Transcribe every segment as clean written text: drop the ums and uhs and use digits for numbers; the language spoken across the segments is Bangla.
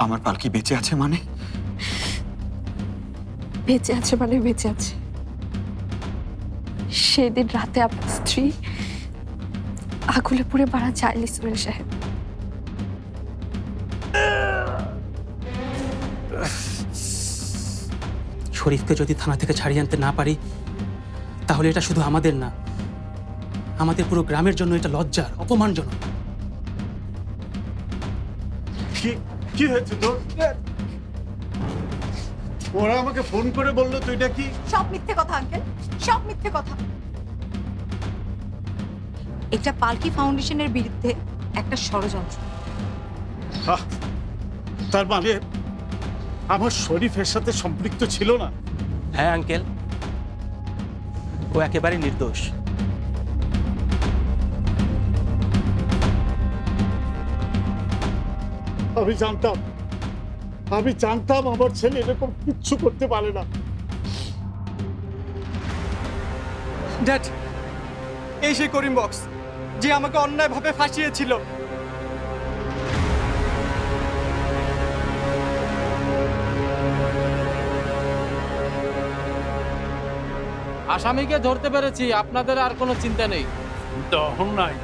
আমার পালকি বেঁচে আছে মানে? বেঁচে আছে মানে বেঁচে আছে। সেদিন রাতে আপনার স্ত্রী আগুলে পুড়ে মারা যায় ইসমাইল সাহেব। শরীফকে যদি থানা থেকে ছাড়িয়ে আনতে না পারি, তাহলে এটা শুধু আমাদের না, আমাদের পুরো গ্রামের জন্য এটা লজ্জার, অপমানজনক। কি হয়েছে তোর? ওরা আমাকে ফোন করে বললো তুই নাকি। সব মিথ্যে কথা আঙ্কেল, সব মিথ্যে কথা। এটা পালকি ফাউন্ডেশনের বিরুদ্ধে একটা ষড়যন্ত্র। তার মানে আমার শরীফের সাথে সম্পৃক্ত ছিল না? হ্যাঁ আঙ্কেল, ও একেবারে নির্দোষ। আমি জানতাম আমার ছেলে এরকম কিচ্ছু করতে পারে না। ড্যাড, এই সেই করিম বক্স যে আমাকে অন্যায়ভাবে ফাঁসিয়েছিল। আসামিকে ধরতে পেরেছি, আপনাদের আর কোনো চিন্তা নেই। তখন নাই,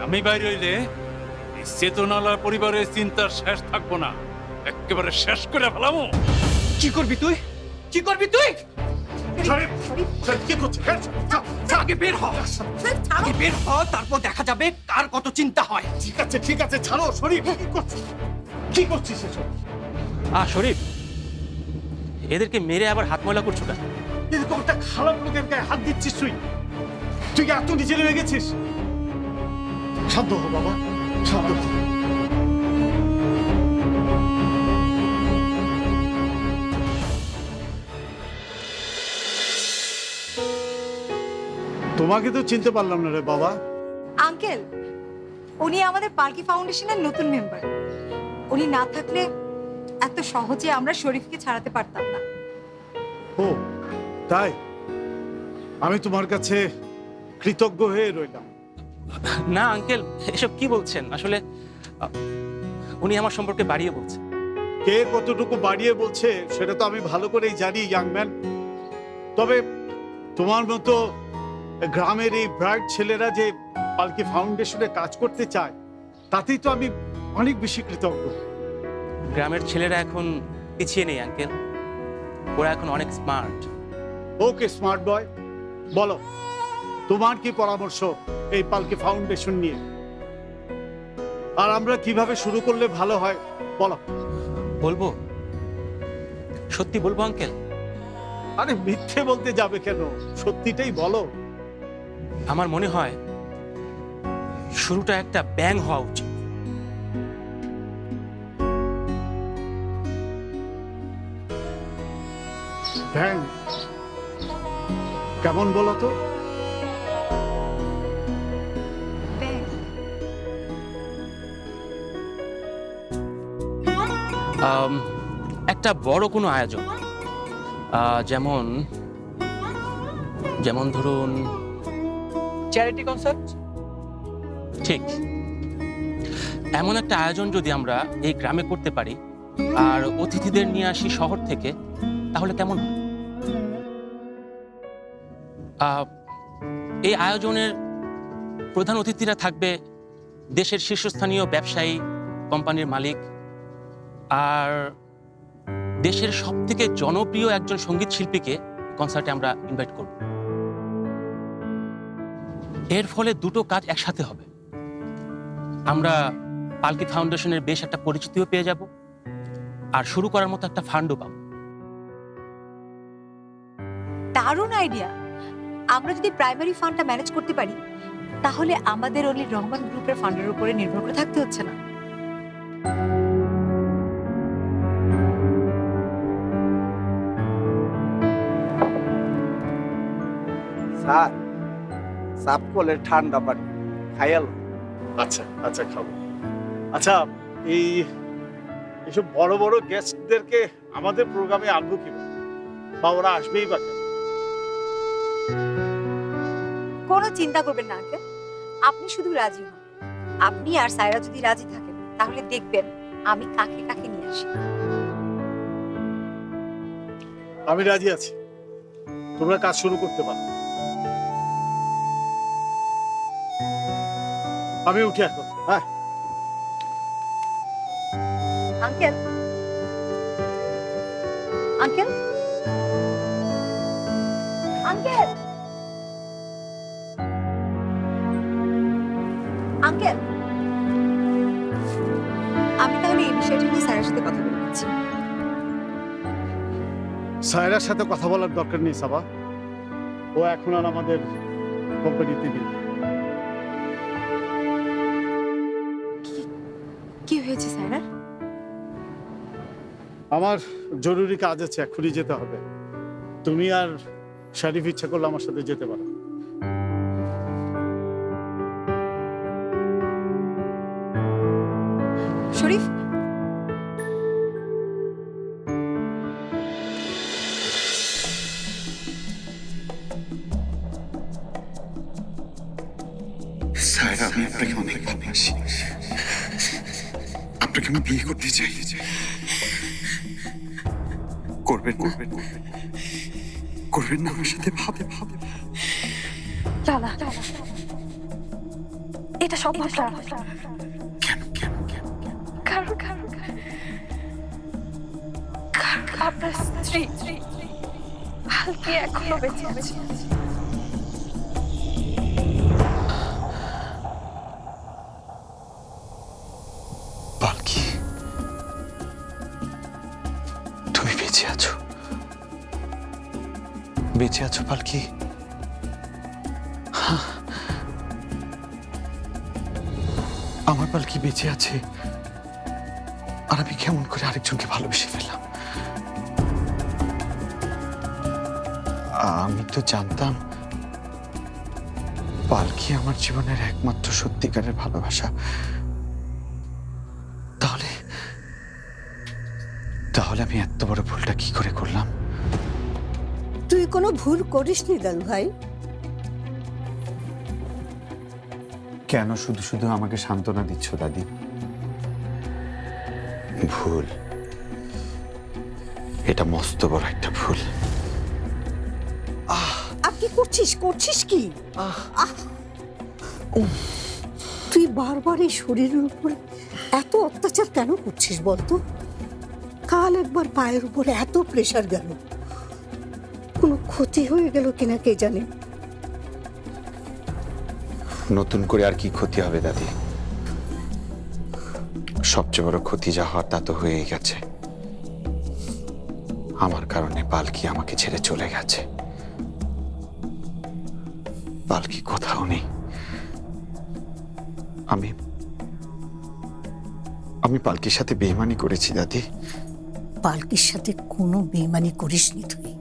আমি বাইরে হইলে এই চেতনালার পরিবারের চিন্তার শেষ থাকবো না, একেবারে শেষ করে ফেলামো। কি করবি তুই? কি করবি তুই? কি করছিস? আগে বের হ, আগে বের হ, তারপর দেখা যাবে কার কত চিন্তা হয়। ঠিক আছে, ছাড়ো। শরীফ কি করছিস এসব? শরীফ, এদেরকে মেরে আবার হাত ময়লা করছো কেন? এরকম একটা খারাপ লোকের গায়ে হাত দিচ্ছিস তুই? তুই কি এত নিচে নেমে গেছিস? শান্ত হো বাবা, শান্ত হো। তোমাকে তো চিনতে পারলাম না রে বাবা। আঙ্কেল, উনি আমাদের পালকি ফাউন্ডেশনের নতুন মেম্বার। উনি না থাকলে এত সহজে আমরা শরীফকে ছাড়াতে পারতাম না। ও তাই? আমি তোমার কাছে কৃতজ্ঞ হয়ে রইলাম। না আঙ্কেল, এসব কি বলছেন? আসলে উনি আমার সম্পর্কে বাড়িয়ে বলছেন। কে কতটুকু বাড়িয়ে বলছে সেটা তো আমি ভালো করেই জানি ইয়াং ম্যান। তবে তোমার মতো গ্রামের এই ব্রাইট ছেলেরা যে পালকি ফাউন্ডেশনে কাজ করতে চায়, তাতেই তো আমি অনেক বেশি কৃতজ্ঞ। গ্রামের ছেলেরা এখন পিছিয়ে নেই আঙ্কেল, ওরা এখন অনেক স্মার্ট। ওকে স্মার্ট বয়, বলো তোমার কি পরামর্শ এই পালকি ফাউন্ডেশন নিয়ে? আর আমরা কিভাবে শুরু করলে ভালো হয় বলো। বলবো, সত্যি বলবো আঙ্কেল? আরে মিথ্যে বলতে যাবে কেন, সত্যিটাই বলো। আমার মনে হয় শুরুটা একটা ব্যাং হওয়া উচিত। ব্যাং? কেমন বলো তো? একটা বড় কোনো আয়োজন, যেমন যেমন ধরুন চ্যারিটি কনসার্ট। ঠিক এমন একটা আয়োজন যদি আমরা এই গ্রামে করতে পারি আর অতিথিদের নিয়ে আসি শহর থেকে, তাহলে কেমন হয়? এই আয়োজনের প্রধান অতিথিরা থাকবে দেশের শীর্ষস্থানীয় ব্যবসায়ী, কোম্পানির মালিক, আর দেশের সবথেকে জনপ্রিয় একজন সঙ্গীত শিল্পীকে কনসার্টে আমরা ইনভাইট করব। এর ফলে দুটো কাজ একসাথে হবে। আমরা পালকি ফাউন্ডেশনের বেশ একটা পরিচিতিও পেয়ে যাব, আর শুরু করার মতো একটা ফান্ডও পাবো। দারুণ আইডিয়া। আমরা যদি প্রাইমারি ফান্ডটা ম্যানেজ করতে পারি, তাহলে আমাদের অলি রহমান গ্রুপের ফান্ডের উপরে নির্ভর করে থাকতে হচ্ছে না। স্যার, সাপ করলে ঠান্ডা পানি খাইয়াল। আচ্ছা আচ্ছা, খাবো। আচ্ছা, এইসব বড় বড় গেস্টদেরকে আমাদের প্রোগ্রামে আনবো কিভাবে, বা ওরা আসবেই বা কেন? কোনো চিন্তা করবেন না আঙ্কেল, আপনি শুধু রাজি হন। আপনি আর সায়রা যদি রাজি থাকেন তাহলে দেখবেন আমি কাকে কাকে নিয়ে আসি। আমি রাজি আছি, তোমরা কাজ শুরু করতে পারো। আমি উঠি এখন। হ্যাঁ, আঙ্কেল, আঙ্কেল, আঙ্কেল, আঙ্কেল, আমি তাহলে এই বিষয়টা নিয়ে স্যারের সাথে কথা বলে নিচ্ছি। সায়রার সাথে কথা বলার দরকার নেই সাবা, ও এখন আর আমাদের কোম্পানিতে নেই। কি হয়েছে স্যার? আমার জরুরি কাজ আছে, এখনই যেতে হবে। তুমি আর শরীফ ইচ্ছা করলে আমার সাথে যেতে পারো। শরীফ, স্যার, আমি আপনাকে অনেক ভালোবাসি। আপনাকে আমি বিয়ে করতে চাই। করবেন করবেন করবেন না আমার সাথে? ভাবে ভাবে লালা, এটা সব ভাষা। কেন কেন কেন? কারণ আপনার স্ত্রী পালকি এখনো বেঁচে আছে। পালকি, তুমি বেঁচে আছো? বেঁচে আছো পালকি? আমার পালকি বেঁচে আছে, আর আমি কেমন করে আরেকজনকে ভালোবেসে ফেললাম? আমি তো জানতাম পালকি আমার জীবনের একমাত্র সত্যিকারের ভালোবাসা। তাহলে তাহলে আমি এত বড় ভুলটা কি করে করলাম? তুই কোনো ভুল করিসনি দাদু ভাই। কেন শুধু শুধু আমাকে সান্ত্বনা দিচ্ছ দাদি? ভুল, এটা মস্ত বড় একটা ভুল। আর কি করছিস কি? তুই বারবার এই শরীরের উপরে এত অত্যাচার কেন করছিস বলতো? কাল একবার পায়ের উপরে এত প্রেসার গেল, কোনো ক্ষতি হয়ে গেল কিনা কে জানে। নতুন করে আর কি ক্ষতি হবে দাদি? সবচেয়ে বড় ক্ষতি যা হওয়ার তা তো হয়েই গেছে। আমার কারণে পালকি আমাকে ছেড়ে চলে গেছে। পালকি কোথাও নেই। আমি পালকির সাথে বেইমানি করেছি দাদি। পালকির সাথে কোনো বেইমানি করিসনি তুই।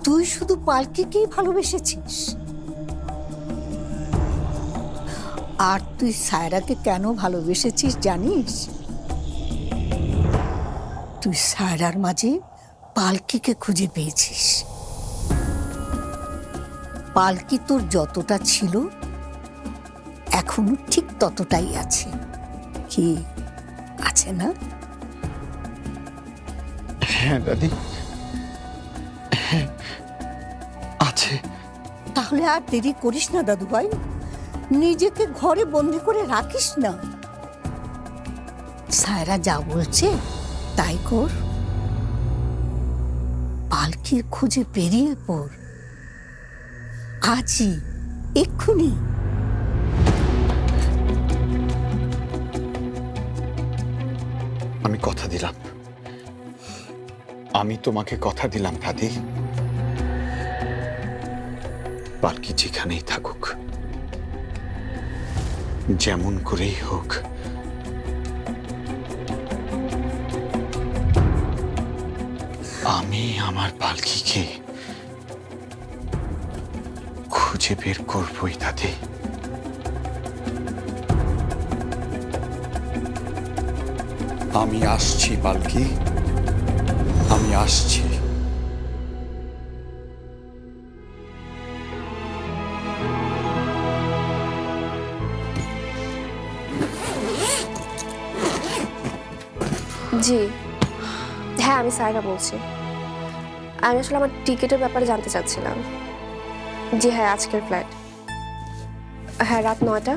তুই শুধু পালকিকেই ভালোবেসেছিস। আর তুই সায়রাকে কেন ভালোবেসেছিস জানিস? তুই সায়রার মাঝে পালকিকে খুঁজে পেয়েছিস। পালকি তোর যতটা ছিল এখনো ঠিক ততটাই আছে। কি আছে না? হ্যাঁ দাদি, হ্যাঁ আছে। তাহলে আর দেরি করিস না দাদু ভাই, নিজেকে ঘরে বন্দি করে রাখিস না। সায়রা যা বলছে তাই কর। পালকির খুঁজে বেরিয়ে পড় আজই, এক্ষুনি। আমি কথা দিলাম, আমি তোমাকে কথা দিলাম দাদি, পালকি যেখানেই থাকুক, যেমন করেই হোক, আমি আমার পালকিকে খুঁজে বের করবই দাদি। আমি আসছি পালকি, আমি আসছি। জি হ্যাঁ, আমি সায়রা বলছি। আমি আসলে আমার টিকিটের ব্যাপারে জানতে চাচ্ছিলাম। জি হ্যাঁ, আজকের ফ্লাইট। হ্যাঁ, রাত 9টা।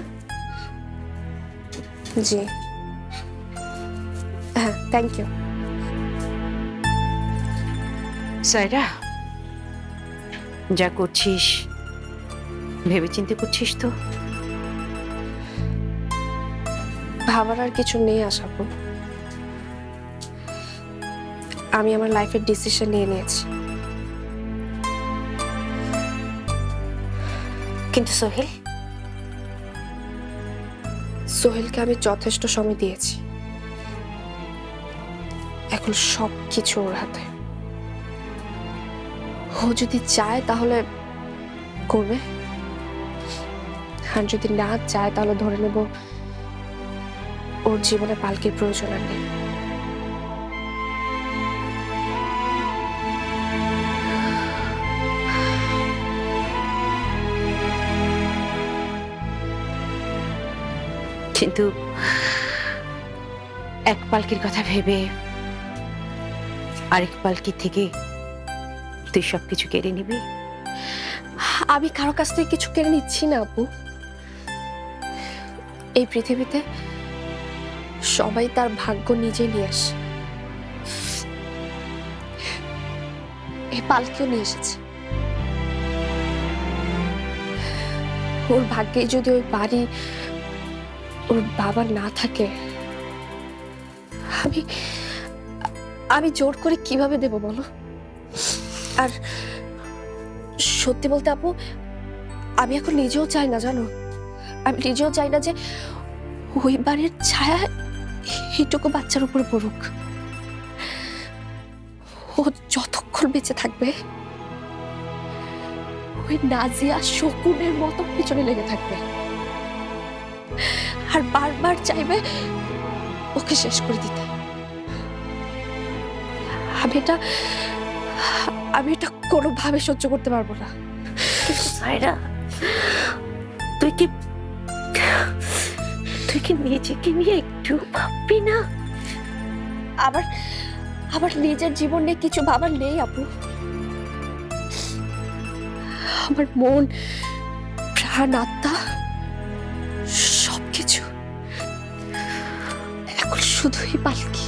জি হ্যাঁ, থ্যাংক ইউ। সায়রা, যা করছিস ভেবেচিন্তে করছিস তো? ভাবার আর কিছু নেই আশাপু। আমি আমার লাইফের ডিসিশন নিয়ে নিয়েছি। কিন্তু সোহেল? সোহেলকে আমি যথেষ্ট সময় দিয়েছি। এখন সব কিছু ওর হাতে। ও যদি চায় তাহলে করবে, আর যদি না চায় তাহলে ধরে নেব ওর জীবনে পালকির প্রয়োজন আর নেই। কিন্তু এক পালকির কথা ভেবে আরেক পালকি থেকে তুই সবকিছু কেড়ে নিবি? আমি কারো কাছ থেকে কিছু কেড়ে নিচ্ছি না আপু। এই পৃথিবীতে সবাই তার ভাগ্য নিজে নিয়ে আসে। এই পালকিও নিয়ে এসেছে। ওর ভাগ্যে যদি ওই বাড়ি ওর বাবা না থাকে, আমি জোর করে কিভাবে দেব বলো? আর সত্যি বলতে আপু, আমি এখন নিজেও চাই না, জানো, আমি নিজেও চাই না যে ওই বাড়ির ছায়া এইটুকু বাচ্চার উপরে পড়ুক। ও যতক্ষণ বেঁচে থাকবে ওই নাজিয়া শকুনের মতো পিছনে লেগে থাকবে, আর বারবার চাইবে ওকে শেষ করে দিতে। আমি এটা কোনোভাবে সহ্য করতে পারবো না। সায়রা, তুই কি নিজেকে নিয়ে একটু ভাববি না? আবার নিজের জীবন নিয়ে কিছু ভাবার নেই আপু। আমার মন, প্রাণ, আত্মা সবকিছু এখন শুধুই পালকি।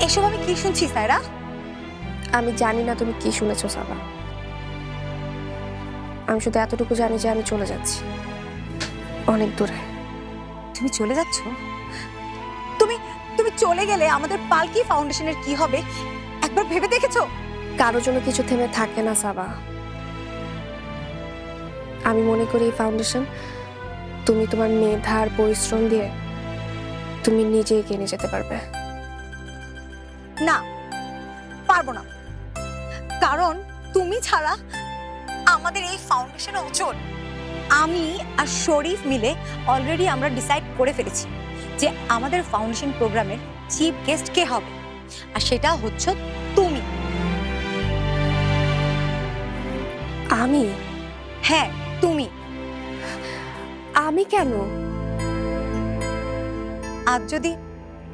এসব আমি কি শুনছি সায়রা? আমি জানি না তুমি কি শুনেছো সাবা। আমি শুধু এতটুকু জানি যে আমি চলে যাচ্ছি অনেক দূরে। তুমি চলে যাচ্ছ? তুমি তুমি চলে গেলে আমাদের পালকি ফাউন্ডেশনের কি হবে একবার ভেবে দেখেছো? কারোর জন্য কিছু থেমে থাকে না সাবা। আমি মনে করি এই ফাউন্ডেশন তুমি তোমার মেধা আর পরিশ্রম দিয়ে তুমি নিজে এগিয়ে নিয়ে যেতে পারবে। না, পারবো না, কারণ তুমি ছাড়া আমাদের এই ফাউন্ডেশন অচল। আমি আর শরীফ মিলে অলরেডি আমরা ডিসাইড করে ফেলেছি যে আমাদের ফাউন্ডেশন প্রোগ্রামের চিফ গেস্ট কে হবে, আর সেটা হচ্ছে তুমি। আমি? হ্যাঁ, তুমি। আমি কেন? আজ যদি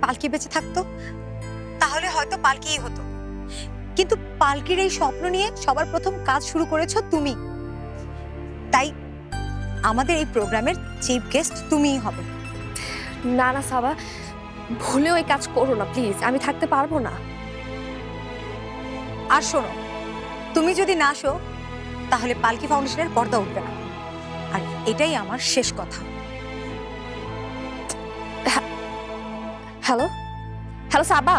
পালকি বেঁচে থাকতো তাহলে হয়তো পালকিই হতো, কিন্তু পালকির এই স্বপ্ন নিয়ে সবার প্রথম কাজ শুরু করেছো তুমি। তাই আমাদের এই প্রোগ্রামের চিফ গেস্ট তুমিই হবে। না না সাবা, ভুলেও এই কাজ করো না প্লিজ। আমি থাকতে পারবো না। আর শোনো, তুমি যদি না আসো তাহলে পালকি ফাউন্ডেশনের পর্দা উঠবে না, আর এটাই আমার শেষ কথা। হ্যালো হ্যালো সাবা।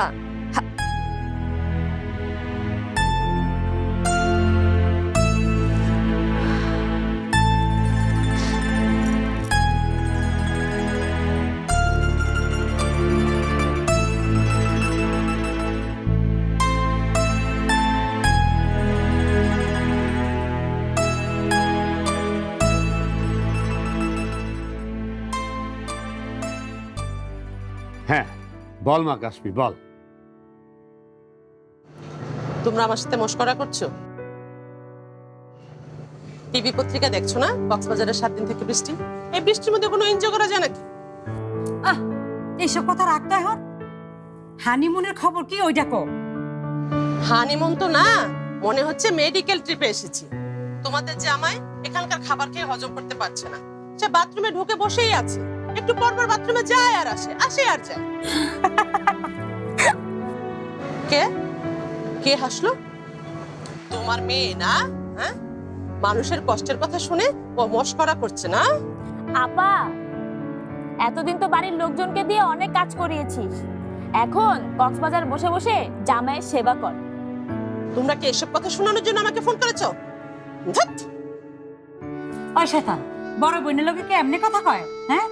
হ্যাঁ, বল মা কাশ্মী বল। তোমরা আমার সাথে মশকরা করছো? টিভি পত্রিকা দেখছো না? কক্সবাজারের 7 দিন থেকে বৃষ্টি। এই বৃষ্টির মধ্যে কোনো এনজয় করা যায় নাকি? এইসব কথা রাখতে হয়। হানিমুনের খবর কি ওইটা কো? হানিমুন তো না, মনে হচ্ছে মেডিকেল ট্রিপে এসেছি। তোমাদের জামাই এখানকার খাবার খেয়ে হজম করতে পারছে না, সে বাথরুমে ঢুকে বসেই আছে। একটু পর পর বাথরুমে যায় আর আসে, আসে আর যায়। কে কে হাসলো? তোমার মেয়ে না? হ্যাঁ, মানুষের কষ্টের কথা শুনে ও মশকরা করছে না? আপা, এতদিন তো বাড়ির লোকজনকে দিয়ে অনেক কাজ করিয়েছিস, এখন কক্সবাজার বসে বসে জামাইয়ের সেবা কর। তোমরা কি এসব কথা শোনানোর জন্য আমাকে ফোন করেছো? ধ্যাৎ। ওই শয়তান, বড় বোনের লোকে কি এমনি কথা কয়? হ্যাঁ,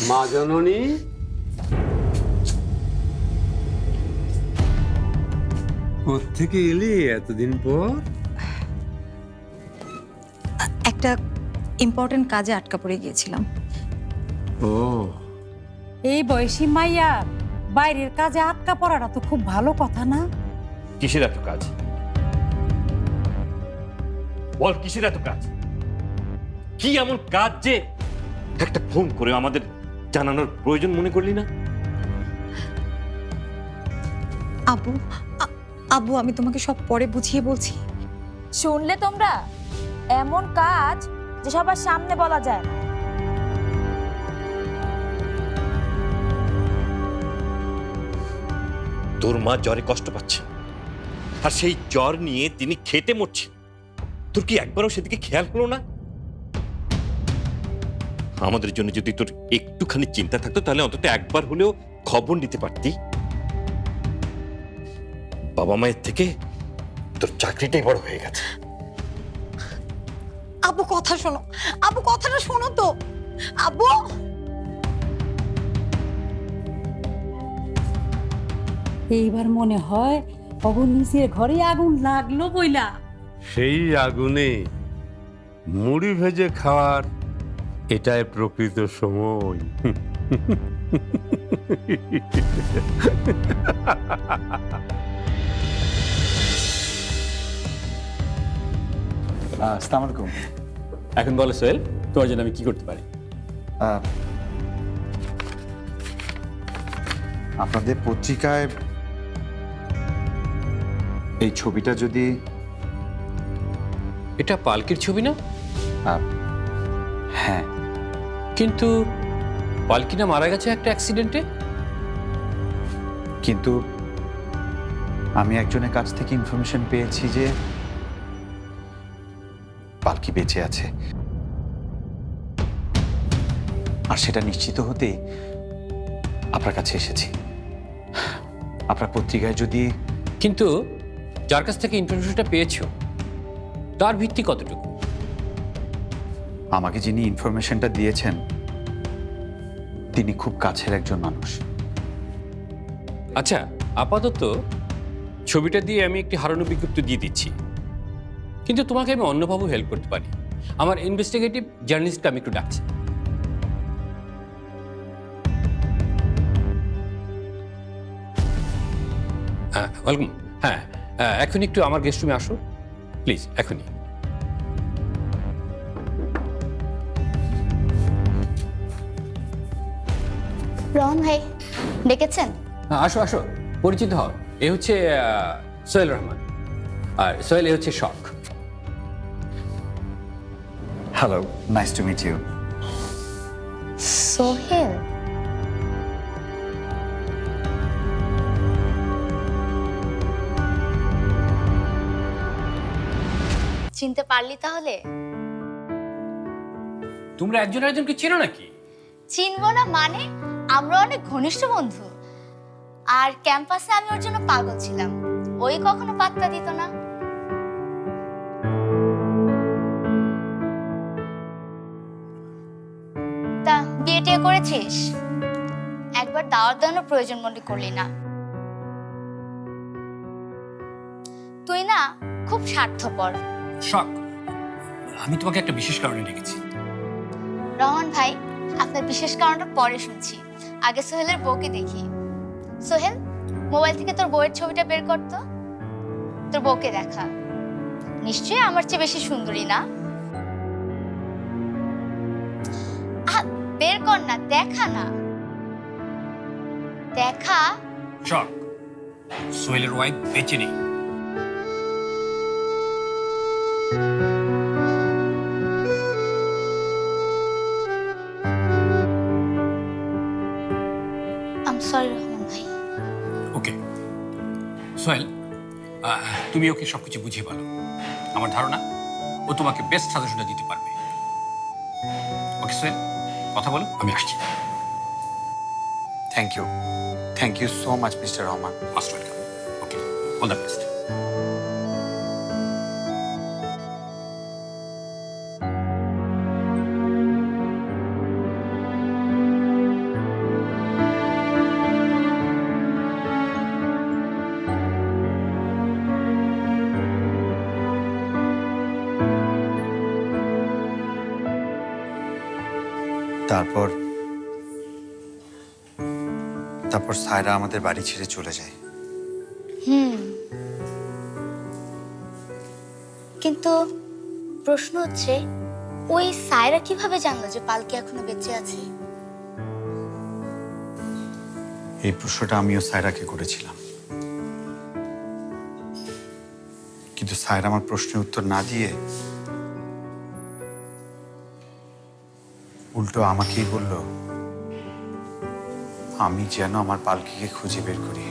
মা জননী, কোত্থেকে এলি এতদিন পর? একটা ইম্পর্টেন্ট কাজে আটকা পড়ে গিয়েছিলাম। ও, এই বয়সী মাইয়া বাইরের কাজে আটকা পড়াটা তো খুব ভালো কথা না? কিসের এত কাজ বল, কিসের এত কাজ? কি এমন কাজ যে একটা ফোন করে আমাদের জানানোর প্রয়োজন মনে করলি না? আব্বু, আব্বু আমি তোমাকে সব পরে বুঝিয়ে বলছি। শুনলে তোমরা? এমন কাজ যে সবার সামনে বলা যায় না। তোর মা জ্বরে কষ্ট পাচ্ছে, আর সেই জ্বর নিয়ে তিনি খেতে মরছে। তোর কি একবারও সেদিকে খেয়াল হলো না? আমাদের জন্য যদি তোর একটুখানি চিন্তা থাকতো তাহলে অন্তত একবার হলেও খবর নিতে পারতি। বাবা মায়ের থেকে তোর চাকরিটাই বড় হয়ে গেছে। আব্বু কথা শোনো, আব্বু কথাটা শোনো তো। আব্বু, এইবার মনে হয় অবু নিজের ঘরে আগুন লাগলো বইলা। সেই আগুনে মুড়ি ভেজে খাওয়ার এটাই প্রকৃত সময়। আসসালামু আলাইকুম। এখন বলো সোহেল, তোমার জন্য আমি কি করতে পারি? আপনাদের পত্রিকায় এই ছবিটা যদি... এটা পালকির ছবি না? হ্যাঁ, কিন্তু পালকি না মারা গেছে একটা অ্যাক্সিডেন্টে। কিন্তু আমি একজনের কাছ থেকে ইনফরমেশন পেয়েছি যে পালকি বেঁচে আছে, আর সেটা নিশ্চিত হতেই আপনার কাছে এসেছি। আপনার পত্রিকায় যদি... কিন্তু যার কাছ থেকে ইনফরমেশনটা পেয়েছো তার ভিত্তি কতটুকু? আমাকে যিনি ইনফরমেশনটা দিয়েছেন তিনি খুব কাছের একজন মানুষ। আচ্ছা, আপাতত ছবিটা দিয়ে আমি একটি হারানো বিজ্ঞপ্তি দিয়ে দিচ্ছি, কিন্তু তোমাকে আমি অন্যভাবে হেল্প করতে পারি। আমার ইনভেস্টিগেটিভ জার্নালিস্টকে আমি একটু ডাকছি। ওয়েলকাম। হ্যাঁ, এখন একটু আমার গেস্ট রুমে আসো প্লিজ, এখনই। রহন ভাই ডেকেছেন? আসো আসো, পরিচিত হও। এ হচ্ছে সোহেল রহমান, আর সোহেল এ হচ্ছে শখ। Hello, nice to meet you. Sohel, চিনতে পারলি তাহলে? তোমরা একজন আরেকজনকে চেনো নাকি? চিনবো না মানে, আমরা অনেক ঘনিষ্ঠ বন্ধু। আর ক্যাম্পাসে আমি ওর জন্য পাগল ছিলাম, ওই কখনো পাত্তা দিত না। তা বিয়ে টিয়ে করেছিস? একবার দাওয়াত দেওয়ানোর প্রয়োজন মনে করলি না? তুই না খুব স্বার্থপর। শখ, আমি তোমাকে একটা বিশেষ কারণে ডেকেছি। রহমান ভাই, আপনার বিশেষ কারণটা পরে শুনছি, আগে সোহেলের বউকে দেখি। সোহেল, মোবাইল থেকে তোর বউয়ের ছবিটা বের কর তো। তোর বউকে দেখা, নিশ্চয়ই আমার চেয়ে বেশি সুন্দরী না? বের কর না, দেখা না, দেখা। শক, সোহেলের ওয়াইফ বেঁচে নেই। আম সরি রহমান ভাই। ওকে সোহেল, তুমি ওকে সবকিছু বুঝিয়ে বলো। আমার ধারণা ও তোমাকে বেস্ট সাজেশনটা দিতে পারবে। ওকে সোহেল, কথা বলো, আমি আসছি। Thank you so much mister Rahman. Most welcome. Okay, all the best. তারপর সায়রা আমাদের বাড়ি ছেড়ে চলে যায়। কিন্তু প্রশ্ন হচ্ছে, ওই সায়রা কিভাবে জানলো যে পালকি এখনো বেঁচে আছে? এই প্রশ্নটা আমিও সায়রাকে করেছিলাম, কিন্তু সায়রা আমার প্রশ্নের উত্তর না দিয়ে উল্টো আমাকেই বলল আমি যেন আমার পালকিকে খুঁজে বের করি।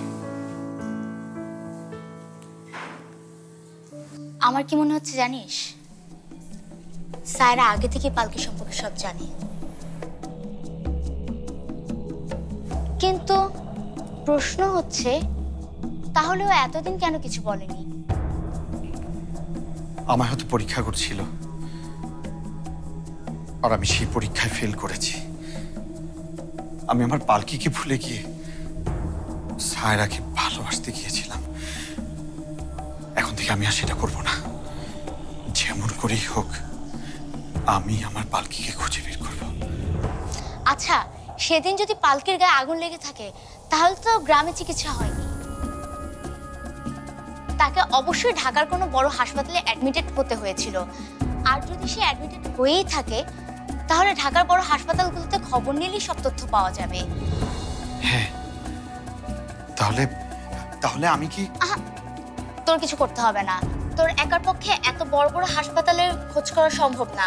আমার কি মনে হচ্ছে জানিস, সায়রা আগে থেকে পালকি সম্পর্কে সব জানে, কিন্তু প্রশ্ন হচ্ছে তাহলে ও এতদিন কেন কিছু বলেনি? আমার হয়তো পরীক্ষা করছিল, আর আমি সেই পরীক্ষায় ফেল করেছি। আমি আমার পালকিকে ভুলে গিয়ে সায়রাকে ভালোবাসতে গিয়েছিলাম। এখন থেকে আমি আর সেটা করব না। যেমন করেই হোক আমি আমার পালকিকে খুঁজে বের করব। আচ্ছা, সেদিন যদি পালকির গায়ে আগুন লেগে থাকে তাহলে তো গ্রামে চিকিৎসা হয়নি, তাকে অবশ্যই ঢাকার কোনো বড় হাসপাতালে অ্যাডমিটেড হতে হয়েছিল। আর যদি সে অ্যাডমিটেড হয়েই থাকে তাহলে ঢাকার বড় হাসপাতালগুলোতে খবর নিলেই সব তথ্য পাওয়া যাবে। হ্যাঁ, তাহলে আমি কি? তোর কিছু করতে হবে না, তোর একার পক্ষে এত বড় বড় হাসপাতালের খোঁজ করা সম্ভব না।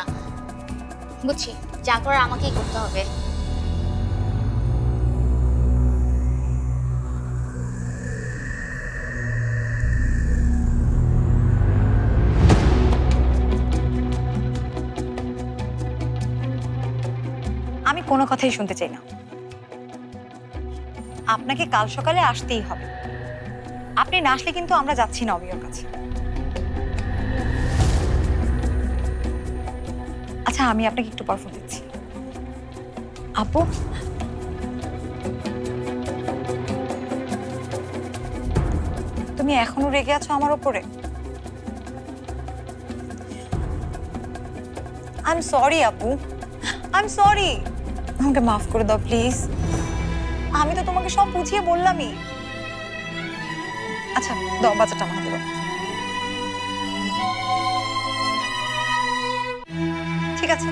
বুঝছি, যা করার আমাকেই করতে হবে। আমি কোনো কথাই শুনতে চাই না। আপনাকে কাল সকালে আসতেই হবে। আপনি না আসলে কিন্তু আমরা যাচ্ছি না অবিয়র কাছে। আচ্ছা, আমি আপনাকে একটু পর ফোন দিচ্ছি। আপু, তুমি এখনো রেগে আছো আমার উপরে? আই এম সরি আপু, আই এম সরি। আমাকে মাফ করে দাও প্লিজ। আমি তো তোমাকে সব বুঝিয়ে বললামই। আচ্ছা দাও, বাচ্চাটা আমার হাতে দাও। ঠিক আছে,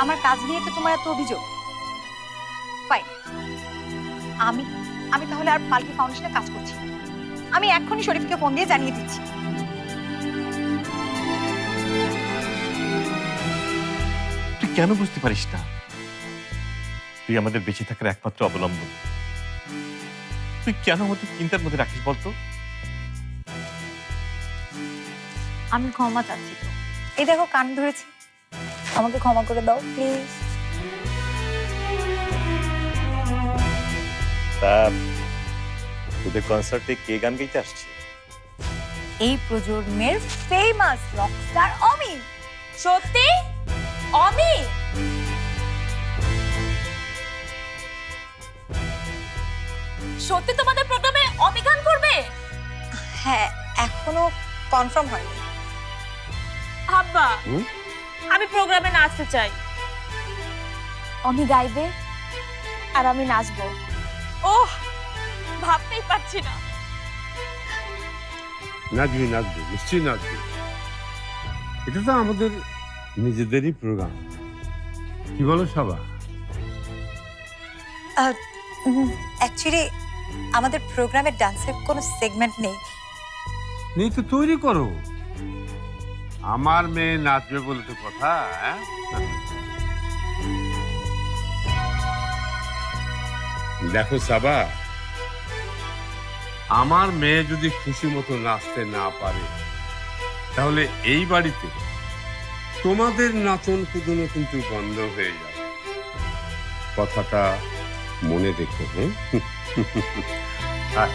আমার কাজ নিয়ে তো তোমার এত অভিযোগ। ফাইন, আমি তাহলে আর পালকি ফাউন্ডেশনে কাজ করছি। আমি এক্ষুনি শরীফকে ফোন দিয়ে জানিয়ে দিচ্ছি। তুই কেন বুঝতে পারিস না? তুই আমাদের বেঁচে থাকার একমাত্র অবলম্বন। তুই কেন আমাদের চিন্তার মধ্যে রাখিস বলতো? আমি ক্ষমা চাচ্ছি তো। এই দেখো কান ধরেছি, আমাকে ক্ষমা করে দাও প্লিজ। তোদের কনসার্টে কে গান গাইতে আসছে? এই প্রজন্মের ফেমাস রকস্টার অমি। সত্যি? অমি? সত্যি তোমাদের প্রোগ্রামে অমি গান করবে? হ্যাঁ, এখনো কনফার্ম হয়নি। আব্বা আমি প্রোগ্রামে নাচতে চাই। আমি গাইবে আর আমি নাচবো। ওহ ভাবতেই পারছি না। নাচবি নাচবি, নিশ্চয়ই নাচবি। এটা তো আমাদের নিজেদেরই প্রোগ্রাম, কি বলো সবা? অ্যাকচুয়ালি আমাদের প্রোগ্রামের ডান্সের কোনো সেগমেন্ট নেই। নেই তো তৈরি করো। আমার মেয়ে নাচবে বলে তো কথা। হ্যাঁ, দেখো সাবা, আমার মেয়ে যদি খুশি মতো নাচতে না পারে তাহলে এই বাড়িতে তোমাদের নাচন কুদনও কিন্তু বন্ধ হয়ে যাবে। কথাটা মনে রেখো। হ্যাঁ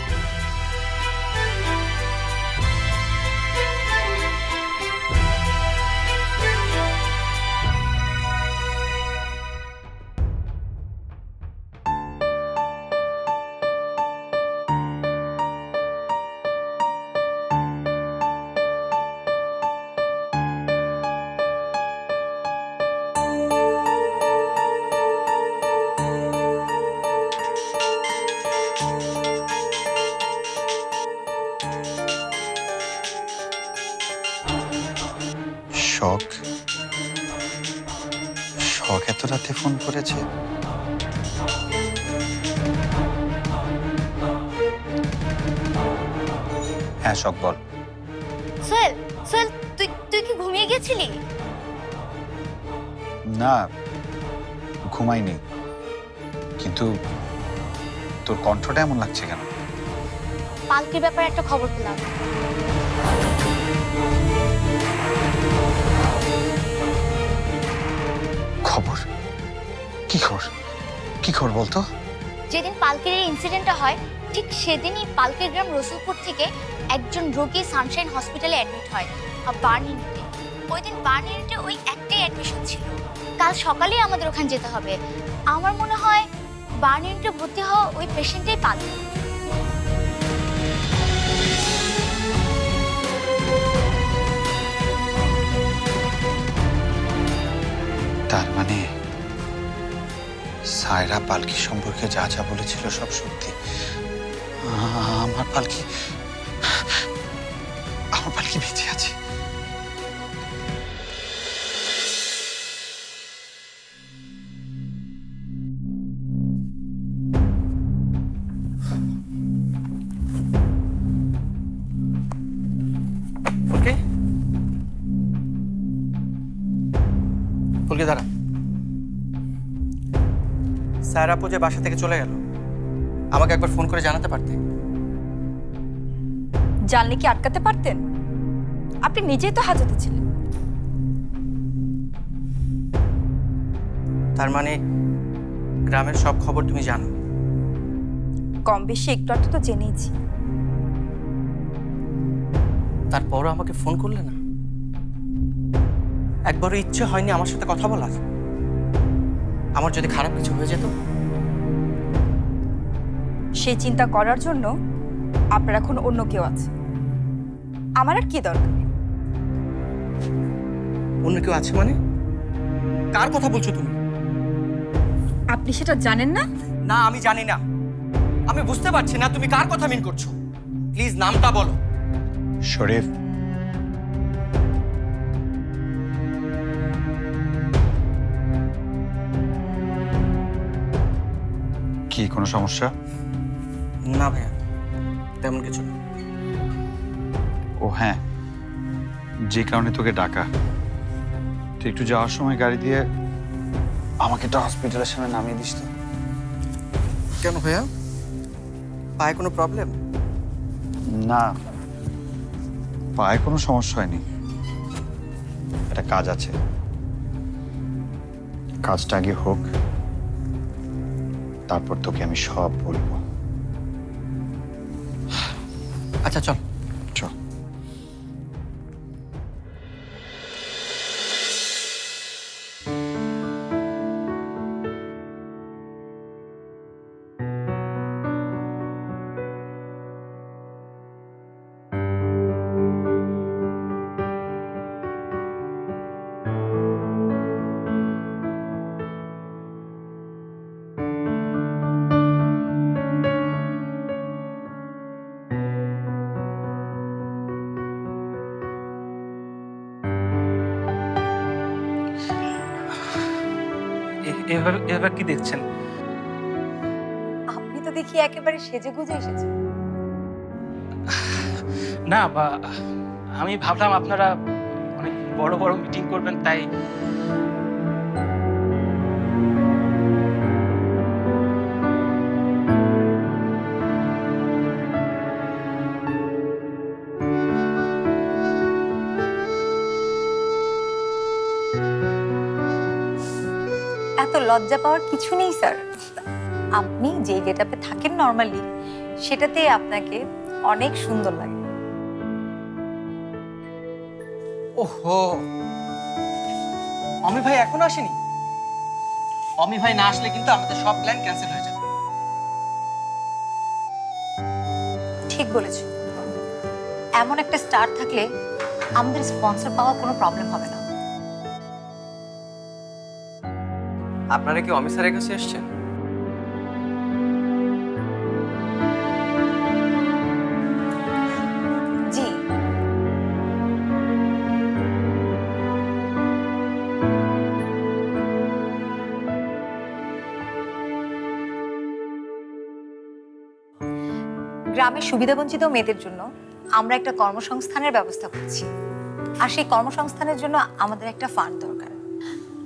শখ শখ এত রাতে ফোন করেছে? হ্যাঁ শখ বল। সোহেল, সোহেল তুই তুই কি ঘুমিয়ে গেছিলি? না ঘুমাইনি, কিন্তু তোর কণ্ঠটা এমন লাগছে কেন? পালকির ব্যাপারে একটা খবর পেলাম। খবর? কি খবর? কি খবর বলতো? যেদিন পালকির এই ইনসিডেন্টটা হয় ঠিক সেদিনই পালকির গ্রাম রসুলপুর থেকে একজন রোগী সানশাইন হসপিটালে অ্যাডমিট হয় বার্ন ইউনিটে। ওই দিন বার্ন ইউনিটে ওই একটাই অ্যাডমিশন ছিল। কাল সকালেই আমাদের ওখানে যেতে হবে। আমার মনে হয় বার্ন ইউনিটে ভর্তি হওয়া ওই পেশেন্টটাই পালকি। তার মানে সায়রা পালকি সম্পর্কে যা যা বলেছিল সব সত্যি। আমার পালকি বেঁচে আছে। ওকে পুলকে দাঁড়া। স্যার আপু যে বাসা থেকে চলে গেল, আমাকে একবার ফোন করে জানাতে পারতে। জানলে কি আটকাতে পারতেন? আপনি নিজেই তো হাজতে ছিলেন। তার মানে গ্রামের সব খবর তুমি জানো? কম বেশি একটু আধটু তো জেনেইছি। তারপরও আমাকে ফোন করলে না? একবারও ইচ্ছে হয়নি আমার সাথে কথা বলার? আমার যদি খারাপ কিছু হয়ে যেত? সেই চিন্তা করার জন্য আপনার এখন অন্য কেউ আছে। আমার আর কি দরকার? অন্য কেউ আছে মানে? কার কথা বলছো তুমি? আপনি সেটা জানেন না? না আমি জানি না। আমি বুঝতে পারছি না তুমি কার কথা মিন করছো। প্লিজ নামটা বলো। শরীফ। কি কোনো সমস্যা? না ভাইয়া, তেমন কিছু না। ও হ্যাঁ, যে কারণে তোকে ডাকা, তুই একটু যাওয়ার সময় গাড়ি দিয়ে আমাকে একটা হসপিটালের সামনে নামিয়ে দিস তো। কেন ভাইয়া, পায়ে কোনো প্রবলেম? না, পায়ে কোনো সমস্যা হয়নি, একটা কাজ আছে, কাজটা আগে হোক, তারপর তোকে আমি সব বলবো। আচ্ছা চল। চল। এবার কি দেখছেন? আপনি তো দেখি একেবারে সেজে গুজে এসেছেন। না, আমি ভাবলাম আপনারা অনেক বড় বড় মিটিং করবেন, তাই এত লজ্জা পাওয়ার কিছু নেই স্যার। আপনি যে গেটআপে থাকেন নরমালি, সেটাতে আপনাকে অনেক সুন্দর লাগে। ওহো, অমি ভাই এখনো আসেনি? অমি ভাই না আসলে কিন্তু আমাদের সব প্ল্যান ক্যান্সেল হয়ে যাবে। ঠিক বলেছো। এমন একটা স্টার থাকলে আমাদের স্পন্সর পাওয়া কোনো প্রবলেম হবে না। আপনারা কি অমি স্যারের কাছে এসেছেন? জি। গ্রামের সুবিধাবঞ্চিত মেয়েদের জন্য আমরা একটা কর্মসংস্থানের ব্যবস্থা করছি। আর সেই কর্মসংস্থানের জন্য আমাদের একটা ফান্ড দরকার।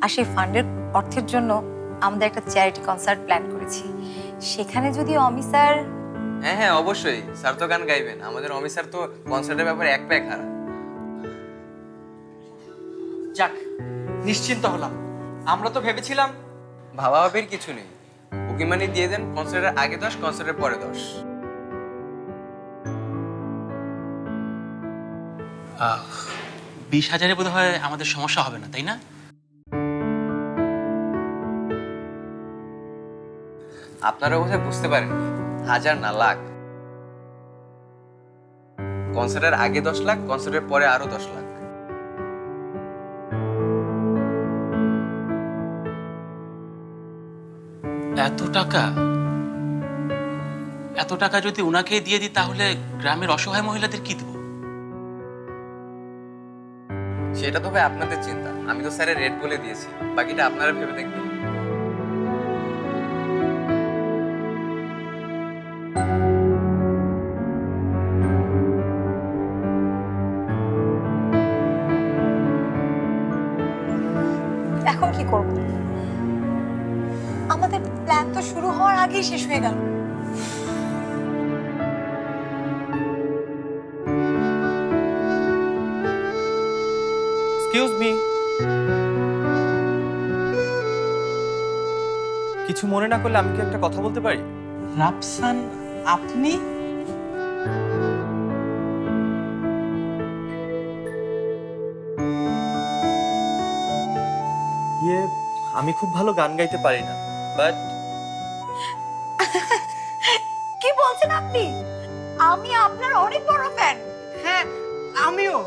আর সেই ফান্ডের অর্থের জন্য আমাদের একটা চ্যারিটি কনসার্ট প্ল্যান করেছি। সেখানে যদি অমি স্যার... হ্যাঁ হ্যাঁ, অবশ্যই স্যার তো গান গাইবেন। আমাদের অমি স্যার তো কনসার্টের ব্যাপারে এক পায়ে খারাপ। যাক, নিশ্চিন্ত হলাম। আমরা তো ভেবেছিলাম... ভাবাভাবির কিছু নেই, বুকিং মানি দিয়ে দেন। কনসার্টের আগে 10, কনসার্টের পরে 10। 20,000-এ বোধ হয় আমাদের সমস্যা হবে না, তাই না? আপনারা বোধহয় বুঝতে পারেননি, 1000 না, লাখ। কনসার্টের আগে 10 লাখ, কনসার্টের পরে আরো 10 লাখ। এত টাকা যদি ওনাকে দিয়ে দিই, তাহলে গ্রামের অসহায় মহিলাদের কি দেব? সেটা তো ভাই আপনাদের চিন্তা। আমি তো স্যারের রেট বলে দিয়েছি, বাকিটা আপনারা ভেবে দেখবেন। এখন কি করব? আমাদের প্ল্যান তো শুরু হওয়ার আগেই শেষ হয়ে গেল। এক্সকিউজ মি, কিছু মনে না করলে আমি কি একটা কথা বলতে পারি? রাফসান, আপনি? আমি খুব ভালো গান গাইতে পারি না, বাট... কি বলছেন আপনি? আমি আপনার অনেক বড় ফ্যান। হ্যাঁ, আমিও।